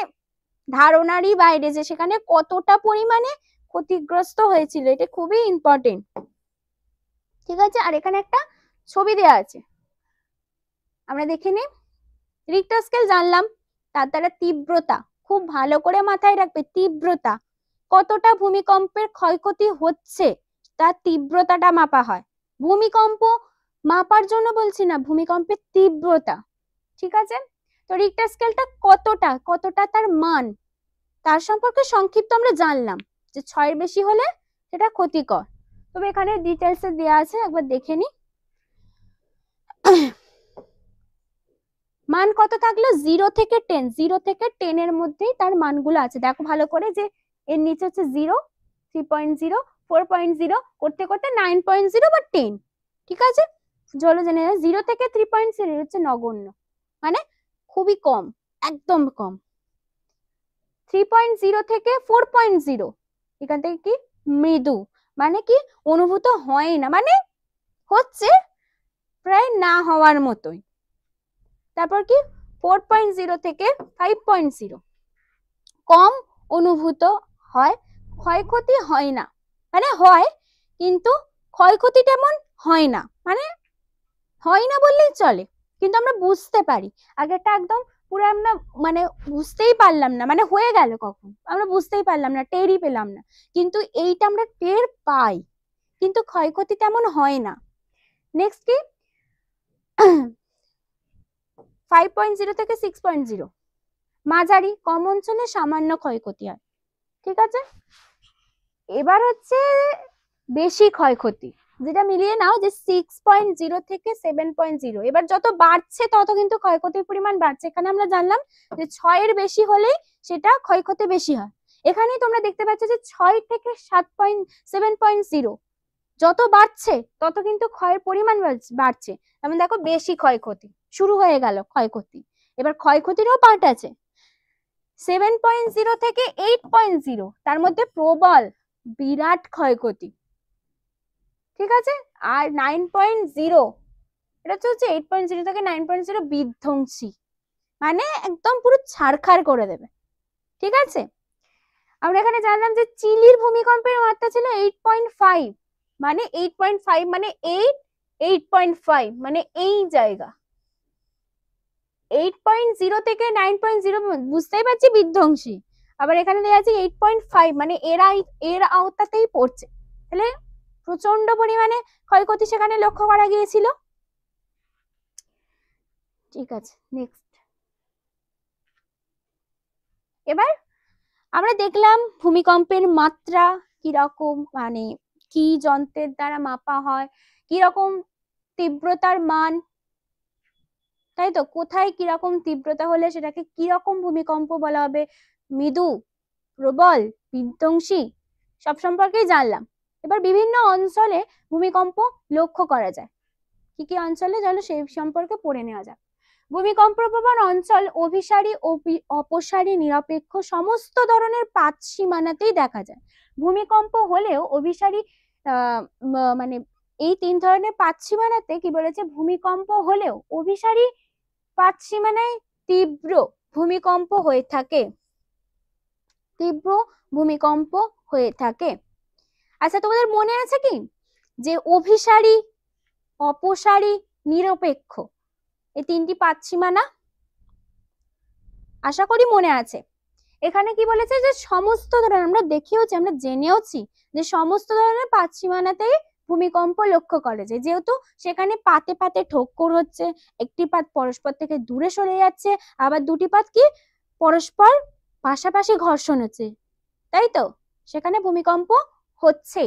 ধারণারই বাইরে যে সেখানে কতটা পরিমাণে ক্ষতিগ্রস্ত হয়েছিল। এটা খুবই ইম্পর্টেন্ট। ঠিক আছে, আর এখানে একটা ছবি দেওয়া আছে, আমরা দেখে নিই। রিক্টার স্কেল জানলাম, তার দ্বারা তীব্রতা খুব ভালো করে মাথায় রাখবে, তীব্রতা কতটা ভূমিকম্পের ক্ষয়ক্ষতি হচ্ছে তার তীব্রতাটা মাপা হয়। ভূমিকম্প মাপার জন্য বলছি না, ভূমিকম্পের তীব্রতা। ঠিক আছে, তো রিক্টার স্কেলটা কতটা তার মান তার সম্পর্কে সংক্ষিপ্ত আমরা জানলাম যে 6 এর বেশি হলে সেটা ক্ষতিকর। তবে এখানে ডিটেলসে দেওয়া আছে, একবার দেখে নি। মান কত থাকলো? 0 থেকে 10, 0 থেকে 10 এর মধ্যেই তার মানগুলো আছে। দেখো ভালো করে যে এর নিচে হচ্ছে 0, 3.0, 4.0 করতে করতে 9.0 বা 10। ঠিক আছে, চলো জেনে যাই। 0 থেকে 3.0 হচ্ছে নগণ্য, মানে খুবই কম, একদম কম। 3.0 থেকে 4.0 এখান থেকে কি মৃদু, মানে কি অনুভূত হয় না, মানে হচ্ছে প্রায় না হওয়ার মতোই। তারপর কি 4.0 থেকে 5.0 কম অনুভূত হয়, ক্ষয়ক্ষতি হয় না, মানে হয় কিন্তু ক্ষয়ক্ষতি তেমন হয় না, মানে হয় না বললেই চলে, কিন্তু আমরা বুঝতে পারি। আগেরটা একদম পুরো আমরা মানে বুঝতেই পারলাম না, মানে হয়ে গেল কখন আমরা বুঝতেই পারলাম না, টেরই পেলাম না। কিন্তু এইটা আমরা টের পাই, কিন্তু ক্ষয়ক্ষতি তেমন হয় না। নেক্সট কি 5.0 থেকে 6.0 মাঝারি, কম অঞ্চলে সামান্য ক্ষয়ক্ষতি হয়। ঠিক আছে, এবার হচ্ছে বেশি ক্ষয়ক্ষতি, যেটা মিলিয়ে নাও যে 6.0 থেকে 7.0। এবার যত বাড়ছে তত কিন্তু ক্ষয়ক্ষতির পরিমাণ বাড়ছে। এখানে আমরা জানলাম যে 6 এর বেশি হলেই সেটা ক্ষয়ক্ষতি বেশি হয়। এখানেই তোমরা দেখতে পাচ্ছ যে 6 থেকে 7.0 যত বাড়ছে তত কিন্তু ক্ষয়ের পরিমাণ বাড়ছে। যেমন দেখো বেশি ক্ষয়ক্ষতি শুরু হয়ে গেল ক্ষয়ক্ষতি। এবার ক্ষয়ক্ষতিরও পার্ট আছে। 7.0 থেকে 8.0 তার মধ্যে প্রবল বিরাট ক্ষয়ক্ষতি। ঠিক আছে, আর 9.0 এটা হচ্ছে 8.0 থেকে 9.0 বিধ্বংসী, মানে একদম পুরো ছারখার করে দেবে। ঠিক আছে, আমরা এখানে জানলাম যে চিলির ভূমিকম্পের মাত্রা ছিল 8.5 মানে 8.5 মানে 8.5 মানে এই জায়গা। 8.0 থেকে 9.0 বুঝতেই পারছি বিধ্বংসী, আবার এখানে দেওয়া আছে 8.5 মানে এর আওতাতেই পড়ছে, তাহলে প্রচন্ড পরিমাণে ক্ষয়ক্ষতি সেখানে লক্ষ্য করা গিয়েছিল। ঠিক আছে, নেক্সট এবার আমরা দেখলাম ভূমিকম্পের মাত্রা কিরকম, মানে কি যন্ত্রের দ্বারা মাপা হয়, কিরকম তীব্রতার মান, তাই তো, কোথায় কিরকম তীব্রতা হলে সেটাকে কিরকম ভূমিকম্প বলা হবে, মৃদু, প্রবল, বিধ্বংসী, সব সম্পর্কেই জানলাম। এবার বিভিন্ন অঞ্চলে ভূমিকম্প লক্ষ্য করা যায়, কি কি অঞ্চলে, চলো সেই সম্পর্কে পড়ে নেওয়া যাক। ভূমিকম্প প্রবণ অঞ্চল অভিসারী ও অপসারী নিরপেক্ষ সমস্ত ধরনের পাত সীমানাতেই দেখা যায়। ভূমিকম্প হলেও অভিসারী মানে এই 3 ধরনের পাতসীমানাতে কি বলেছে, ভূমিকম্প হলেও অভিসারী পাতসীমানায় তীব্র ভূমিকম্প হয়ে থাকে, তীব্র ভূমিকম্প হয়ে থাকে। আচ্ছা, তোমাদের মনে আছে কি যে অভিসারী, অপসারী, নিরপেক্ষ এই 3টি পাতসীমানা? আশা করি মনে আছে। এখানে কি বলেছে যে সমস্ত ধরনের, আমরা দেখেওছি, আমরা জেনেওছি যে সমস্ত ধরনের পাতসীমানাতেই ভূমিকম্প লক্ষ্য করা যায়, যেহেতু সেখানে পাতে পাতে ঠোক্কর হচ্ছে, একটি পাত পরস্পর থেকে দূরে সরে যাচ্ছে, আবার দুটি পাত কি পরস্পর পাশাপাশি ঘর্ষণ হচ্ছে, তাই তো সেখানে ভূমিকম্প হচ্ছে।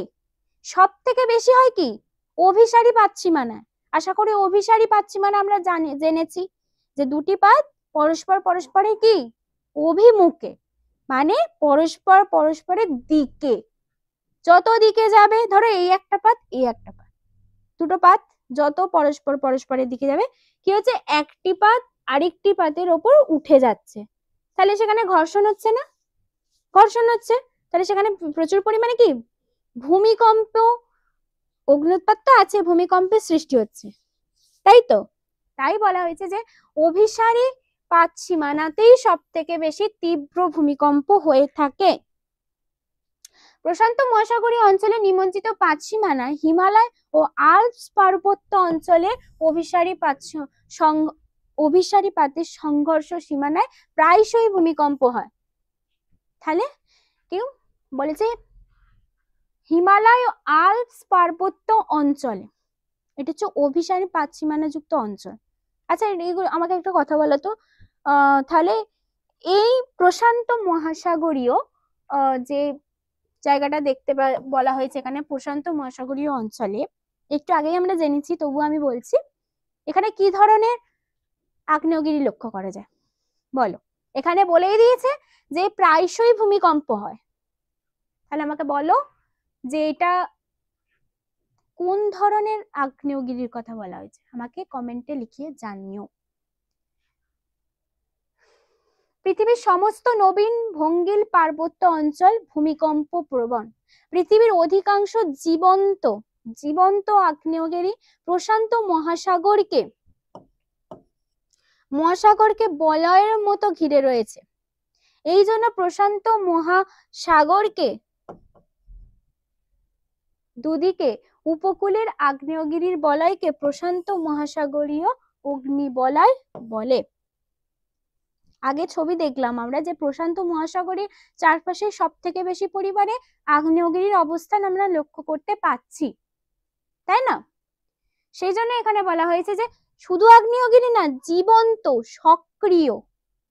সব থেকে বেশি হয় কি অভিসারী পাতসীমানায়। আশা করি অভিসারী পাতসীমানা আমরা জেনেছি যে দুটি পাত পরস্পর পরস্পরের কি অভিমুখে, মানে পরস্পর পরস্পরের দিকে, যত দিকে যাবে, ধরো এই একটা পাত এই একটা পাত, দুটো পাত যত পরস্পর পরস্পরের দিকে যাবে কি হচ্ছে, একটি পাত আরেকটি পাতের ওপর উঠে যাচ্ছে, তাহলে সেখানে ঘর্ষণ হচ্ছে না? ঘর্ষণ হচ্ছে, তাহলে সেখানে প্রচুর পরিমাণে কি ভূমিকম্প, অগ্ন্যুৎপাত তো আছে, ভূমিকম্পের সৃষ্টি হচ্ছে, তাই তো? তাই বলা হয়েছে যে অভিসারী পাতসীমানাতেই সব থেকে বেশি তীব্র ভূমিকম্প হয়ে থাকে। প্রশান্ত মহাসাগরীয় অঞ্চলে নিমজ্জিত পাতসীমানা হিমালয় ও আল্পস পার্বত্য অঞ্চলে অভিসারী পাতের সংঘর্ষ সীমানায় প্রায়শই ভূমিকম্প হয়। তাহলে কেউ বলেছে হিমালয় ও আল্পস পার্বত্য অঞ্চলে, এটা হচ্ছে অভিসারী পাতসীমানা যুক্ত অঞ্চল। আচ্ছা, এইগুলো আমাকে একটা কথা বলো তো, তাহলে এই প্রশান্ত মহাসাগরীয় যে জায়গাটা দেখতে বলা হয়েছে এখানে প্রশান্ত মহাসাগরীয় অঞ্চলে, একটু আগেই আমরা জেনেছি, তবু আমি বলছি, এখানে কি ধরনের আগ্নেয়গিরি লক্ষ্য করা যায় বলো? এখানে বলেই দিয়েছে যে প্রায়শই ভূমিকম্প হয়, তাহলে আমাকে বলো যে এটা কোন ধরনের আগ্নেয়গিরির কথা বলা হয়েছে, আমাকে কমেন্টে লিখিয়ে জানিও। পৃথিবীর সমস্ত নবীন ভঙ্গিল পার্বত্য অঞ্চল ভূমিকম্প প্রবণ। পৃথিবীর অধিকাংশ জীবন্ত আগ্নেয়গিরি প্রশান্ত মহাসাগরকে বলয়ের মতো ঘিরে রয়েছে। এই জন্য প্রশান্ত মহাসাগরকে দুদিকে উপকূলের আগ্নেয়গিরির বলয়কে প্রশান্ত মহাসাগরীয় অগ্নিবলয় বলে। আগে ছবি দেখলাম আমরা যে প্রশান্ত মহাসাগরের চারপাশে সব থেকে বেশি পরিমাণে আগ্নেয়গিরির অবস্থান আমরা লক্ষ্য করতে পাচ্ছি, তাই না? সেই জন্য এখানে বলা হয়েছে যে শুধু আগ্নেয়গিরি না, জীবন্ত সক্রিয়,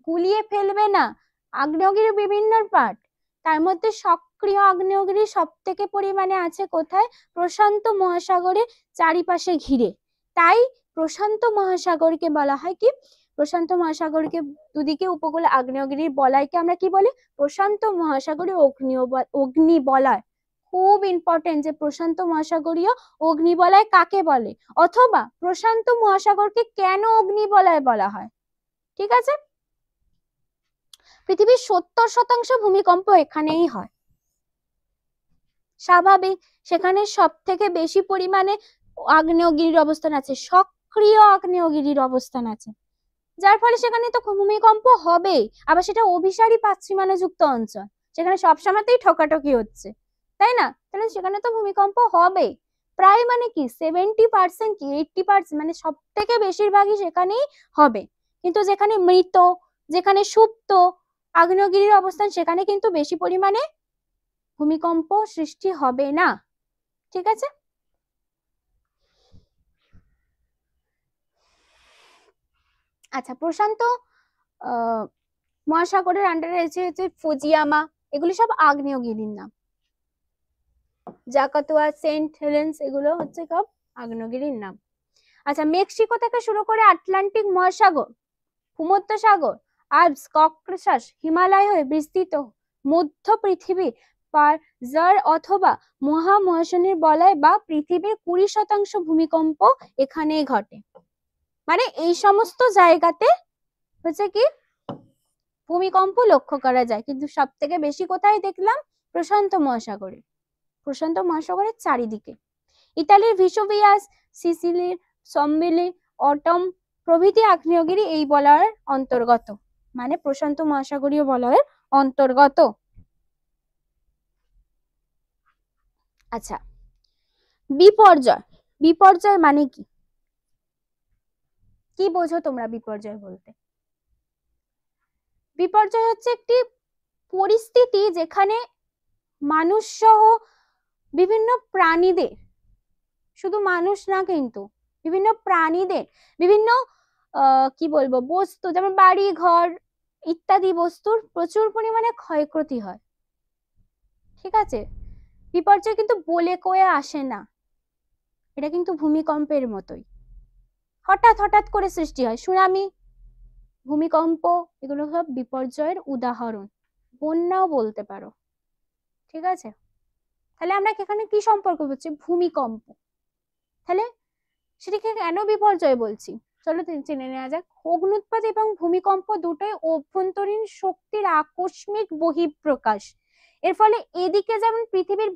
গুলিয়ে ফেলবে না, আগ্নেয়গিরির বিভিন্ন পার্ট, তার মধ্যে সক্রিয় আগ্নেয়গিরি সব থেকে পরিমাণে আছে কোথায়? প্রশান্ত মহাসাগরের চারিপাশে ঘিরে। তাই প্রশান্ত মহাসাগরকে বলা হয় কি, প্রশান্ত মহাসাগরকে দুদিকে উপকূল আগ্নেয়গিরির বলয়কে আমরা কি বলি? প্রশান্ত মহাসাগরীয় অগ্নিবলয়। খুব ইম্পর্টেন্ট যে প্রশান্ত মহাসাগরীয় অগ্নিবলয় কাকে বলে, অথবা প্রশান্ত মহাসাগরকে কেন অগ্নিবলয় বলা হয়, ঠিক আছে? পৃথিবীর 70% ভূমিকম্প এখানেই হয়, স্বাভাবিক। সেখানে সব থেকে বেশি পরিমাণে আগ্নেয়গিরির অবস্থান আছে, সক্রিয় আগ্নেয়গিরির অবস্থান আছে, যার ফলে সেখানে তো ভূমিকম্প হবে। আবার সেটা অভিসারী পাতসীমানা যুক্ত অঞ্চল, সেখানে সবসময়তেই ঠকাঠকি হচ্ছে, তাই না? তাহলে সেখানে তো ভূমিকম্প হবে প্রায়, মানে কি 70% কি 80%, মানে সব থেকে বেশিরভাগই সেখানেই হবে। কিন্তু যেখানে মৃত, যেখানে সুপ্ত আগ্নেয়গিরির অবস্থান, সেখানে কিন্তু বেশি পরিমাণে ভূমিকম্প সৃষ্টি হবে না, ঠিক আছে? আচ্ছা, প্রশান্ত মহাসাগরের আন্ডারে রয়েছে ফুজিয়ামা, এগুলি সব আগ্নেয়গিরির নাম। জাকাতুয়া, সেন্ট হেলেন্স, এগুলো হচ্ছে সব আগ্নেয়গিরির নাম। আচ্ছা, মেক্সিকো থেকে শুরু করে আটলান্টিক মহাসাগর, ভূমধ্যসাগর, আল্পস, ককেশাস, হিমালয় হয়ে বিস্তৃত মধ্য পৃথিবী পার অথবা মহামহাশূন্যের বলয় বা পৃথিবীর 20% ভূমিকম্প এখানেই ঘটে। মানে এই সমস্ত জায়গাতে হচ্ছে কি ভূমিকম্প লক্ষ্য করা যায়, কিন্তু সব থেকে বেশি কোথায় দেখলাম? প্রশান্ত মহাসাগরে। প্রশান্ত মহাসাগরের চারিদিকে। ইতালির ভিসুভিয়াস, সিসিলির সম্বিলি, অটম প্রভৃতি আগ্নেয়গিরি এই বলয়ের অন্তর্গত, মানে প্রশান্ত মহাসাগরীয় বলয়ের অন্তর্গত। আচ্ছা, বিপর্যয়। বিপর্যয় মানে কি? কি বোঝো তোমরা বিপর্যয় বলতে? বিপর্যয় হচ্ছে একটি পরিস্থিতি যেখানে মানুষ সহ বিভিন্ন প্রাণীদের, শুধু মানুষ না কিন্তু বিভিন্ন প্রাণীদের, বিভিন্ন কি বলবো বস্তু, যেমন বাড়ি ঘর ইত্যাদি বস্তুর প্রচুর পরিমাণে ক্ষয়ক্ষতি হয়। ঠিক আছে, বিপর্যয় কিন্তু বলে কয়ে আসে না, এটা কিন্তু ভূমিকম্পের মতোই, হঠাৎ হঠাৎ করে সৃষ্টি হয়। সুনামি, ভূমিকম্প এগুলো সব বিপর্যয়ের উদাহরণ, বন্যাও বলতে পারো। ঠিক আছে, তাহলে আমরা এখানে কি সম্পর্ক হচ্ছে? ভূমিকম্প। তাহলে সেটাকে কেন বিপর্যয় বলছি, চলো জেনে নেওয়া যাক। অগ্নুৎপাত এবং ভূমিকম্প দুটোই অভ্যন্তরীণ শক্তির আকস্মিক বহিঃপ্রকাশ। এর ফলে এদিকে যেমন পৃথিবীর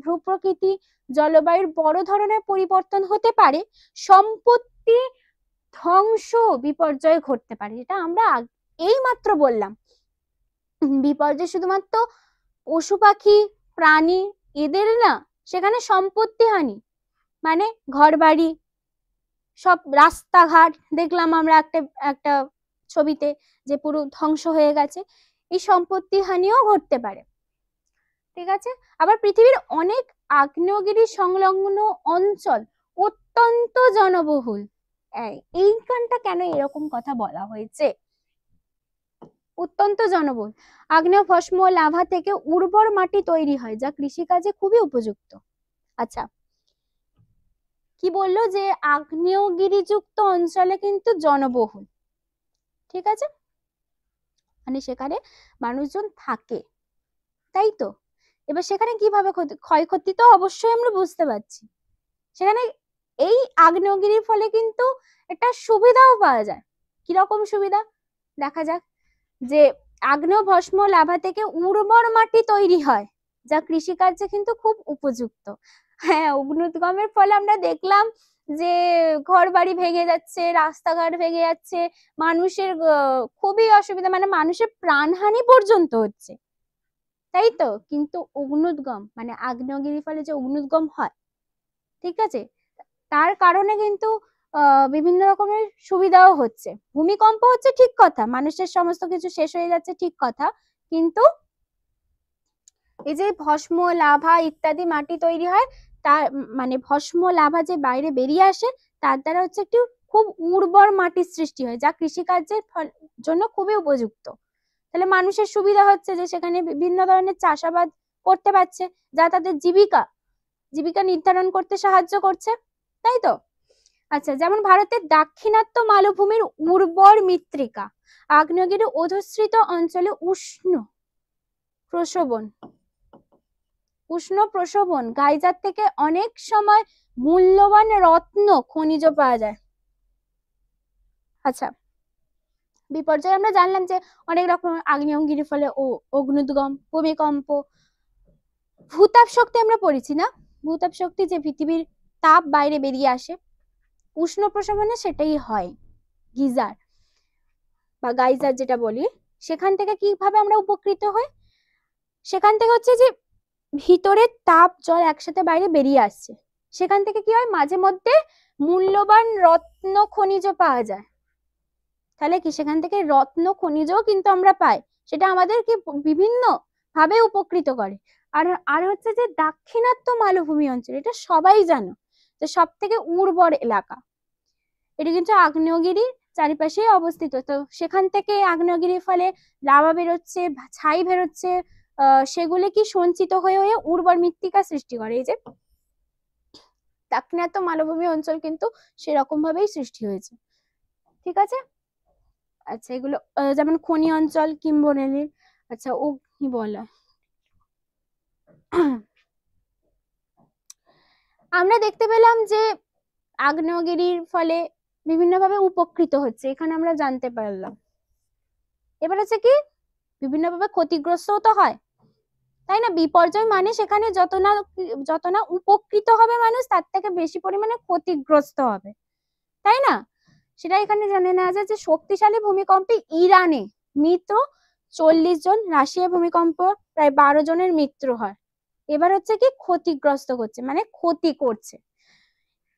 ভূপ্রকৃতি জলবায়ুর বড় ধরনের পরিবর্তন হতে পারে, সম্পত্তি ধ্বংস বিপর্যয় ঘটতে পারে, যেটা আমরা এই মাত্র বললাম। বিপর্যয় শুধুমাত্র পশু পাখি প্রাণী এদের না, সেখানে সম্পত্তি হানি, মানে ঘর বাড়ি সব, রাস্তাঘাট দেখলাম আমরা একটা ছবিতে যে পুরো ধ্বংস হয়ে গেছে, এই সম্পত্তি হানিও ঘটতে পারে। ঠিক আছে, আবার পৃথিবীর অনেক আগ্নেয়গিরি সংলগ্ন অঞ্চল অত্যন্ত জনবহুল। এইখানটা কেন এরকম কথা বলা হয়েছে? অত্যন্ত জনবহুল। আগ্নেয় ভস্ম লাভা থেকে উর্বর মাটি তৈরি হয়, যা কৃষিকাজে খুবই উপযুক্ত। আচ্ছা, কি বললো যে আগ্নেয়গিরিযুক্ত অঞ্চলে কিন্তু জনবহুল, ঠিক আছে, মানে সেখানে মানুষজন থাকে, তাই তো। এবার সেখানে কিভাবে ক্ষয়ক্ষতি তো অবশ্যই আমরা বুঝতে পারছি। সেখানে এই আগ্নেয়গিরির ফলে কিন্তু একটা সুবিধাও পাওয়া যায়। কিরকম সুবিধা দেখা যাক, যে আগ্নেয় ভস্ম লাভা থেকে উর্বর মাটি তৈরি হয়, যা কৃষিকার্যে কিন্তু খুব উপযুক্ত। হ্যাঁ, অগ্নুৎগমের ফলে আমরা দেখলাম যে ঘর বাড়ি ভেঙে যাচ্ছে, রাস্তাঘাট ভেঙে যাচ্ছে, মানুষের খুবই অসুবিধা, মানে মানুষের প্রাণহানি পর্যন্ত হচ্ছে, তাই তো। কিন্তু অগ্নুৎগম মানে আগ্নেয়গিরির ফলে যে অগ্নুৎগম হয়, ঠিক আছে, তার কারণে কিন্তু বিভিন্ন রকমের সুবিধাও হচ্ছে। ভূমিকম্প হচ্ছে ঠিক কথা, মানুষের সমস্ত কিছু শেষ হয়ে যাচ্ছে ঠিক কথা, কিন্তু এই যে ভস্ম লাভা ইত্যাদি মাটি তৈরি হয়, তার মানে ভস্ম লাভা যে বাইরে বেরিয়ে আসে, তার দ্বারা হচ্ছে একটি খুব উর্বর মাটির সৃষ্টি হয়, যা কৃষিকার্যের জন্য খুবই উপযুক্ত। তাহলে মানুষের সুবিধা হচ্ছে যে সেখানে বিভিন্ন ধরনের চাষাবাদ করতে পারছে, যা তাদের জীবিকা নির্ধারণ করতে সাহায্য করছে, তাই তো। আচ্ছা, যেমন ভারতের দাক্ষিণাত্য মালভূমির উর্বর মৃত্তিকা আগ্নেয়গিরি অধঃসৃত অঞ্চলে উষ্ণ প্রশোভন গাইজার থেকে অনেক সময় মূল্যবান রত্ন খনিজ পাওয়া যায়। আচ্ছা, বিপর্যয় আমরা জানলাম যে অনেক রকম আগ্নেয়গিরির ফলে অগ্নুৎগম, ভূমিকম্প, ভূতাপ শক্তি আমরা পড়েছি না, ভূতাপ শক্তি যে পৃথিবীর তাপ বাইরে বেরিয়ে আসে, উষ্ণ প্রশমনে সেটাই হয়, গিজার বা গাইজার যেটা বলি, সেখান থেকে কিভাবে আমরা উপকৃত হই? সেখান থেকে হচ্ছে যে ভিতরের তাপ জল একসাথে বাইরে বেরিয়ে আসছে, সেখান থেকে কি হয়, মাঝে মধ্যে মূল্যবান রত্ন খনিজ পাওয়া যায়। তাহলে কি সেখান থেকে রত্ন খনিজও কিন্তু আমরা পাই, সেটা আমাদেরকে বিভিন্ন ভাবে উপকৃত করে। আর হচ্ছে যে দাক্ষিণাত্য মালভূমি অঞ্চল, এটা সবাই জানো যে সব থেকে উর্বর এলাকা, এটা কিন্তু আগ্নেয়গিরির চারিপাশে অবস্থিত। তো সেখান থেকে আগ্নেয়গিরির ফলে লাভা বেরোচ্ছে, ছাই বেরোচ্ছে, সেগুলি কি সঞ্চিত হয়ে হয়ে উর্বর মৃত্তিকা সৃষ্টি করে। এই যে দাক্ষিণাত্য মালভূমি অঞ্চল কিন্তু সেরকম ভাবেই সৃষ্টি হয়েছে, ঠিক আছে। আচ্ছা, এগুলো যেমন খনি অঞ্চল, কিংবদন্তির। আচ্ছা, অগ্নি বলয় আমরা দেখতে পেলাম যে আগ্নেয়গিরির ফলে বিভিন্নভাবে উপকৃত হচ্ছে, এখানে আমরা জানতে পারলাম। এবার হচ্ছে কি বিভিন্নভাবে ক্ষতিগ্রস্তও তো হয়, তাই না? বিপর্যয় মানে সেখানে যত না উপকৃত হবে মানুষ, তার থেকে বেশি পরিমাণে ক্ষতিগ্রস্ত হবে, তাই না? সেটা এখানে জেনে নেওয়া যায় যে শক্তিশালী ভূমিকম্পে ইরানে মৃত 40 জন, রাশিয়া ভূমিকম্প প্রায় 12 জনের মৃত্যু হয়। এবার হচ্ছে কি ক্ষতিগ্রস্ত করছে, মানে ক্ষতি করছে।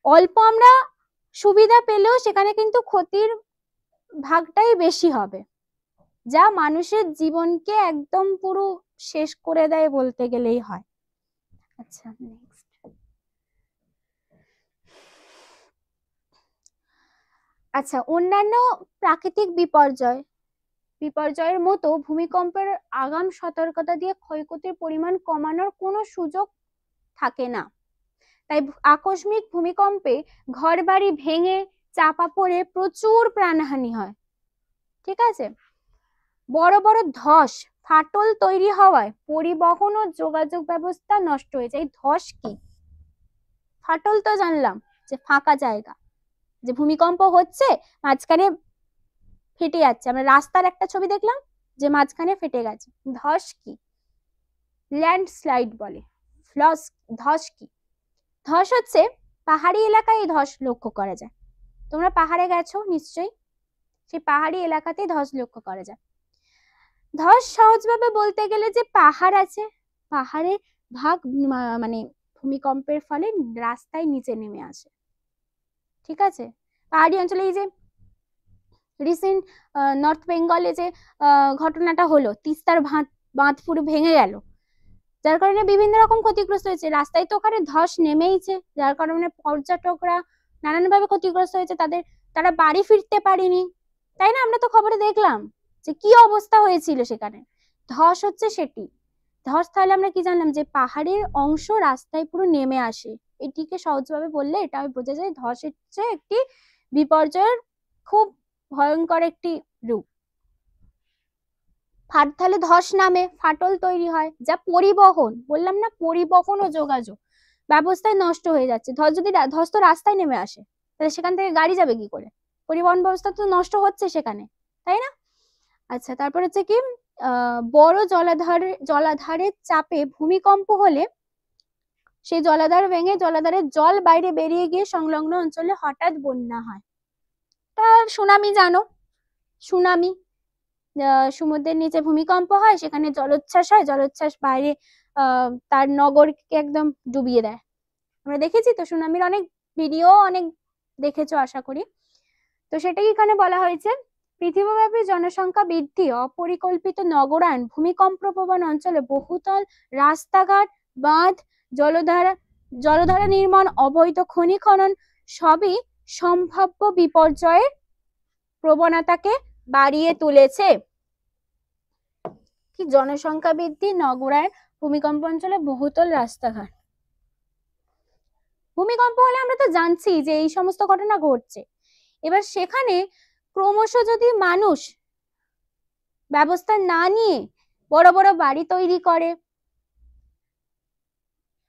অল্প আমরা সুবিধা পেলেও সেখানে কিন্তু ক্ষতির ভাগটাই বেশি হবে, যা মানুষের জীবনকে একদম পুরো শেষ করে দেয় বলতে গেলেই হয়। আচ্ছা, নেক্সট। আচ্ছা, অন্যান্য প্রাকৃতিক বিপর্যয়ের মতো ভূমিকম্পের আগাম সতর্কতা দিয়ে ক্ষয়ক্ষতির পরিমাণ কমানোর কোনো সুযোগ থাকে না। তাই আকস্মিক ভূমিকম্পে ঘরবাড়ি ভেঙে চাপা পড়ে প্রচুর প্রাণহানি হয়, ঠিক আছে? বড় বড় ধস, ফাটল তৈরি হওয়ায় পরিবহন ও যোগাযোগ ব্যবস্থা নষ্ট হয়ে যায়। ধস কি? ফাটল তো জানলাম যে ফাঁকা জায়গা, যে ভূমিকম্প হচ্ছে মাঝখানে ফেটে যাচ্ছে, আমরা রাস্তার একটা ছবি দেখলাম যে মাঝখানে ফেটে গেছে। ধস কি? ল্যান্ডস্লাইড বলে। ধস কি? ধস হচ্ছে পাহাড়ি এলাকায় এই ধস লক্ষ্য করা যায়। তোমরা পাহাড়ে গেছো নিশ্চয়ই, সেই পাহাড়ি এলাকাতেই ধস লক্ষ্য করা যায়। ধস সহজভাবে বলতে গেলে যে পাহাড় আছে, পাহাড়ের ভাগ মানে ভূমিকম্পের ফলে রাস্তায় নিচে নেমে আসে, ঠিক আছে? পাহাড়ি অঞ্চলে এই যে রিসেন্ট নর্থ বেঙ্গলে যে ঘটনাটা হলো, তিস্তার বাঁধ পুরো ভেঙে গেল, যার কারণে বিভিন্ন রকম ক্ষতিগ্রস্ত হয়েছে। রাস্তায় তো ওখানে ধস নেমেইছে, যার কারণে পর্যটকরা নানানভাবে ক্ষতিগ্রস্ত হয়েছে, তারা বাড়ি ফিরতে পারেনি, তাই না? আমরা তো খবরে দেখলাম যে কি অবস্থা হয়েছিল সেখানে। ধস হচ্ছে সেটি। ধস তাহলে আমরা কি জানলাম যে পাহাড়ের অংশ রাস্তায় পুরো নেমে আসে। এটিকে সহজভাবে বললে এটা বোঝা যায় ধস হচ্ছে একটি বিপর্যয়ের খুব ভয়ঙ্কর একটি রূপ। তাহলে ধস নামে ফাটল তৈরি হয়, যা পরিবহন, বললাম না, পরিবহন ও যোগাযোগ ব্যবস্থায় নষ্ট হয়ে যাচ্ছে। ধস তো রাস্তায় নেমে আসে, তাহলে সেখান থেকে গাড়ি যাবে কি করে? পরিবহন ব্যবস্থা তো নষ্ট হচ্ছে সেখানে, তাই না? আচ্ছা, তারপর হচ্ছে কি বড় জলাধারের চাপে ভূমিকম্প হলে সেই জলাধার ভেঙে জলাধারের জল বাইরে বেরিয়ে গিয়ে সংলগ্ন অঞ্চলে হঠাৎ বন্যা হয়। তা সুনামি জানো, সুনামি সমুদ্রের নিচে ভূমিকম্প হয়, সেখানে জলোচ্ছ্বাস হয়, জলোচ্ছ্বাস বাইরে তার নগরকে একদম ডুবিয়ে দেয়। আমরা দেখেছি তো সুনামির অনেক ভিডিও, অনেক দেখেছো আশা করি। তো সেটাই এখানে বলা হয়েছে। পৃথিবীব্যাপী জনসংখ্যা বৃদ্ধি, অপরিকল্পিত নগরায়ন, ভূমিকম্প প্রবণ অঞ্চলে বহুতল রাস্তাঘাট, বাঁধ, জলধারা নির্মাণ, অবৈধ খনি খনন সবই সম্ভাব্য বিপর্যয়ের প্রবণতাকে বাড়িয়ে তুলেছে। কি? জনসংখ্যা বৃদ্ধি, নগরায়ন, ভূমিকম্প অঞ্চলে বহুতল রাস্তাঘাট। ভূমিকম্প হলে আমরা তো জানছি যে এই সমস্ত ঘটনা ঘটছে। এবার সেখানে ক্রমশ যদি মানুষ ব্যবস্থা না নিয়ে বড় বড় বাড়ি তৈরি করে,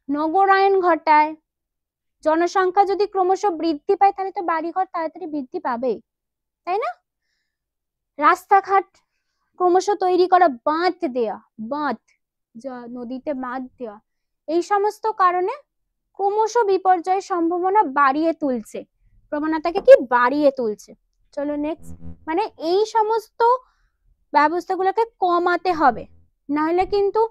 নগরায়ন ঘটায়, জনসংখ্যা যদি ক্রমশ বৃদ্ধি পায়, তাহলে তো বাড়িঘর তাড়াতাড়ি বৃদ্ধি পাবে, তাই না? রাস্তাঘাট ক্রমশ তৈরি করা, বাঁধ দেওয়া, নদীতে বাঁধ দেওয়া, এই সমস্ত কারণে ক্রমশ বিপর্যয়ের সম্ভাবনা বাড়িয়ে তুলছে, প্রবণতাকে কি বাড়িয়ে তুলছে। চলো নেক্সট। মানে এই সমস্ত ব্যবস্থাগুলোকে কমাতে হবে, না হলে কিন্তু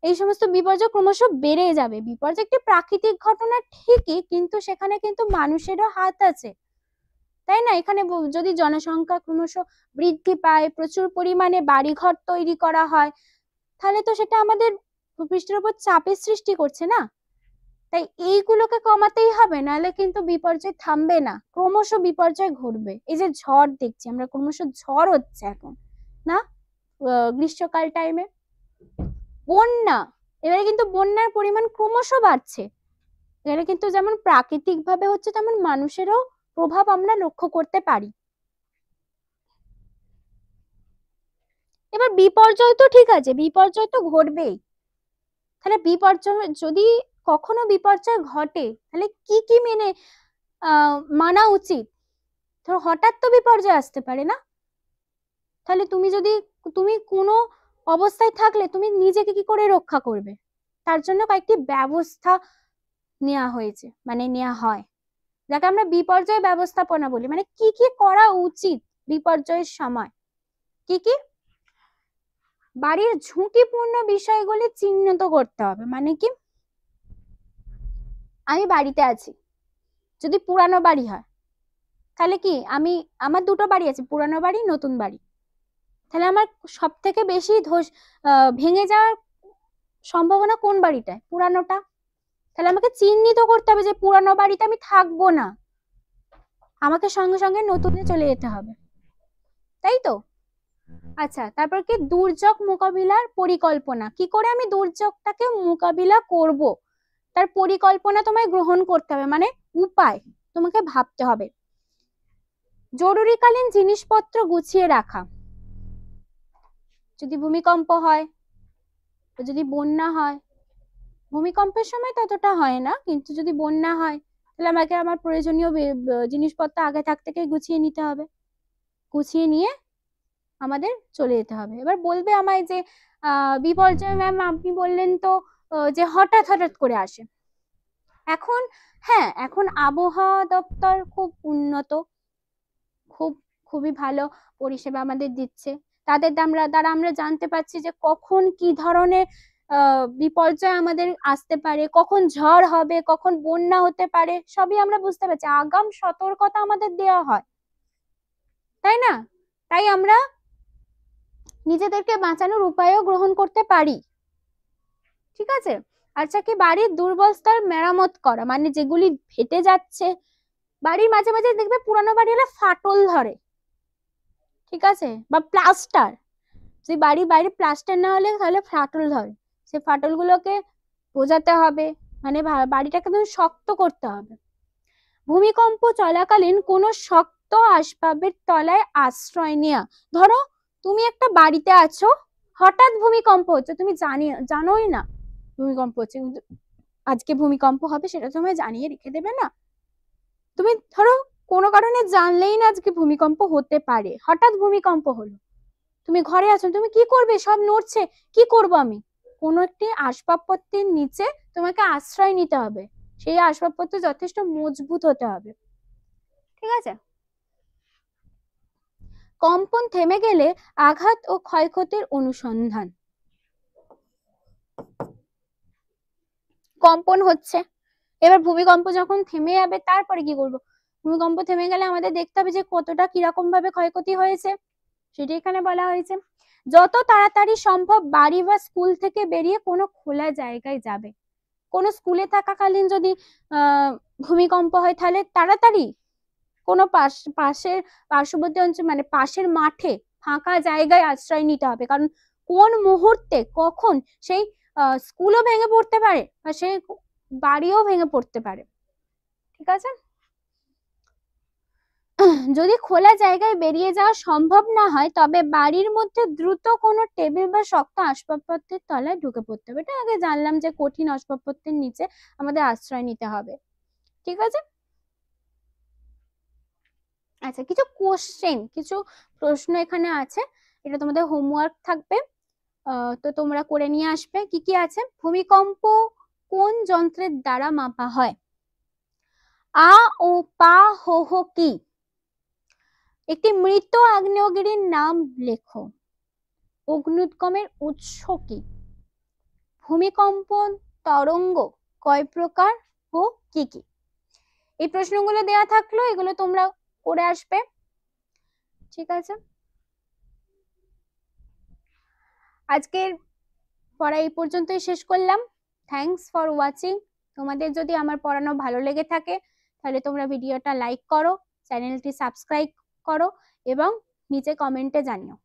এই সমস্ত বিপর্যয় ক্রমশ বেড়ে যাবে। বিপর্যয় একটি প্রাকৃতিক ঘটনা ঠিকই, কিন্তু সেখানে কিন্তু মানুষেরও হাত আছে, তাই না? এখানে যদি জনসংখ্যা ক্রমশ বৃদ্ধি পায়, প্রচুর পরিমাণে বাড়িঘর তৈরি করা হয়, তাহলে তো সেটা আমাদের ভূপৃষ্ঠের উপর চাপের সৃষ্টি করছে না? তাই এইগুলোকে কমাতেই হবে, নাহলে কিন্তু বিপর্যয় থামবে না, ক্রমশ বিপর্যয় ঘটবে। এই যে ঝড় দেখছি আমরা, ক্রমশ ঝড় হচ্ছে এখন না, গ্রীষ্মকাল টাইমে বন্যা, এবারে কিন্তু বন্যার পরিমাণ ক্রমশ বাড়ছে। এখানে কিন্তু যেমন প্রাকৃতিক ভাবে হচ্ছে, তেমন মানুষেরও প্রভাব আমরা লক্ষ্য করতে পারি। এবার বিপর্যয় তো ঠিক আছে, বিপর্যয় তো ঘটবেই। তাহলে বিপর্যয় যদি কখনো বিপর্যয় ঘটে, তাহলে কি কি মানা উচিত? ধরো হঠাৎ তো বিপর্যয় আসতে পারে না, তাহলে তুমি কোনো অবস্থায় থাকলে তুমি নিজেকে কি করে রক্ষা করবে, তার জন্য কয়েকটি ব্যবস্থা নেওয়া হয়েছে, মানে নেওয়া হয়, যাকে আমরা বিপর্যয় ব্যবস্থাপনা বলি। মানে কি কি করা উচিত বিপর্যয়ের সময়, কি কি বাড়ির ঝুঁকিপূর্ণ বিষয়গুলি চিহ্নিত করতে হবে। মানে কি, আমি বাড়িতে আছি, যদি পুরানো বাড়ি হয় তাহলে কি, আমার দুটো বাড়ি আছে, পুরানো বাড়ি নতুন বাড়ি, তাহলে আমার সব থেকে বেশি ভেঙে যাওয়ার সম্ভাবনা কোন বাড়িটায়, পুরানোটা। তাহলে আমাকে চিহ্নিত করতে হবে যে পুরানো বাড়িতে আমি থাকবো না, আমাকে সঙ্গে সঙ্গে নতুনে চলে যেতে হবে, তাই তো। আচ্ছা, তারপর কি দুর্যোগ মোকাবিলার পরিকল্পনা, কি করে আমি দুর্যোগটাকে মোকাবিলা করব, তার পরিকল্পনা তোমায় গ্রহণ করতে হবে, মানে উপায় তোমাকে ভাবতে হবে। জরুরিকালীন জিনিসপত্র গুছিয়ে রাখা, যদি ভূমিকম্প হয়, যদি বন্যা হয়, ভূমিকম্পের সময় ততটা হয় না, কিন্তু যদি বন্যা হয় তাহলে আমাকে আমার প্রয়োজনীয় জিনিসপত্র আগে থাক থেকে গুছিয়ে নিতে হবে, গুছিয়ে নিয়ে আমাদের চলে যেতে হবে। এবার বলবে আমায় যে বিপর্যয় ম্যাম আপনি বললেন তো যে হঠাৎ হঠাৎ করে আসে। এখন হ্যাঁ, এখন আবহাওয়া দপ্তর খুব উন্নত, খুবই ভালো পরিষেবা আমাদের দিচ্ছে, তাদের দ্বারা আমরা জানতে পারছি যে কখন কি ধরনের বিপর্যয় আমাদের আসতে পারে, কখন ঝড় হবে, কখন বন্যা হতে পারে, সবই আমরা বুঝতে পারছি, আগাম সতর্কতা আমাদের দেওয়া হয়, তাই না। তাই আমরা নিজেদেরকে বাঁচানোর উপায়ও গ্রহণ করতে পারি, ঠিক আছে। আচ্ছা, কি বাড়ির দুর্বল স্তর মেরামত করা, মানে যেগুলি ফেটে যাচ্ছে, বাড়ির মাঝে মাঝে দেখবে পুরানো বাড়ি হলে ফাটল ধরে, ঠিক আছে, বা প্লাস্টার, যে বাড়ির বাইরে প্লাস্টার না হলে তাহলে ফাটল ধরে, সে ফাটলগুলোকে বোঝাতে হবে, মানে বাড়িটাকে তুমি শক্ত করতে হবে। ভূমিকম্প চলাকালীন কোনো শক্ত আসবাবের তলায় আশ্রয় নেওয়া, ধরো তুমি একটা বাড়িতে আছো, হঠাৎ ভূমিকম্প হচ্ছে, তুমি জানোই না ভূমিকম্প হচ্ছে, কিন্তু আজকে ভূমিকম্প হবে সেটা তোমায় জানিয়ে রেখে দেবে না। তুমি ধরো কোনো কারণে জানলেই না আজকে ভূমিকম্প হতে পারে, হঠাৎ ভূমিকম্প হলো, তুমি ঘরে আছো, তুমি কি করবে, সব নড়ছে, কি করব আমি, কোনো একটি আসবাবপত্রের নিচে তোমাকে আশ্রয় নিতে হবে, সেই আসবাবপত্র যথেষ্ট মজবুত হতে হবে, ঠিক আছে। কম্পন থেমে গেলে আঘাত ও ক্ষয়ক্ষতির অনুসন্ধান, কম্পন হচ্ছে, এবার ভূমিকম্প যখন থেমে যাবে তারপরে কি করব, ভূমিকম্প থেমে গেলে আমাদের দেখতে হবে যে কতটা কিরকম ভাবে ক্ষয়ক্ষতি হয়েছে, সেটা এখানে বলা হয়েছে। যত তাড়াতাড়ি সম্ভব বাড়ি বা স্কুল থেকে বেরিয়ে কোনো খোলা জায়গায় যাবে, কোনো স্কুলে থাকাকালীন যদি ভূমিকম্প হয় তাহলে তাড়াতাড়ি কোনো পাশের পার্শ্ববর্তী অঞ্চল, মানে পাশের মাঠে ফাঁকা জায়গায় আশ্রয় নিতে হবে, কারণ কোন মুহূর্তে কখন সেই স্কুলও ভেঙে পড়তে পারে বা সেই বাড়িও ভেঙে পড়তে পারে, ঠিক আছে। যদি খোলা জায়গায় বেরিয়ে যাওয়া সম্ভব না হয় তবে বাড়ির মধ্যে দ্রুত কোনো টেবিল বা শক্ত আসবাবপত্রের তলায় ঢুকে পড়তে হবে, এটা আগে জানলাম যে কঠিন আসবাবপত্রের নিচে আমাদের আশ্রয় নিতে হবে, ঠিক আছে। আচ্ছা, কিছু প্রশ্ন এখানে আছে, এটা তোমাদের হোমওয়ার্ক থাকবে, তো তোমরা করে নিয়ে আসবে। কি কি আছে, ভূমিকম্প কোন যন্ত্রের দ্বারা মাপা হয়, আ ও পা হো হো কি, একটি মৃত আগ্নেয়গিরির নাম লেখো, অগ্ন্যুৎগমের উৎস কি, ভূমিকম্প তরঙ্গ কয় প্রকার ও কি কি। এই প্রশ্নগুলো দেয়া থাকলো, এগুলো তোমরা করে আসবে, ঠিক আছে। আজকের পড়া এই পর্যন্তই শেষ করলাম। Thanks for watching. তোমাদের যদি আমার পড়ানো ভালো লেগে থাকে তাহলে তোমরা ভিডিওটা লাইক করো, চ্যানেলটি সাবস্ক্রাইব করো এবং নিচে কমেন্টে জানিও।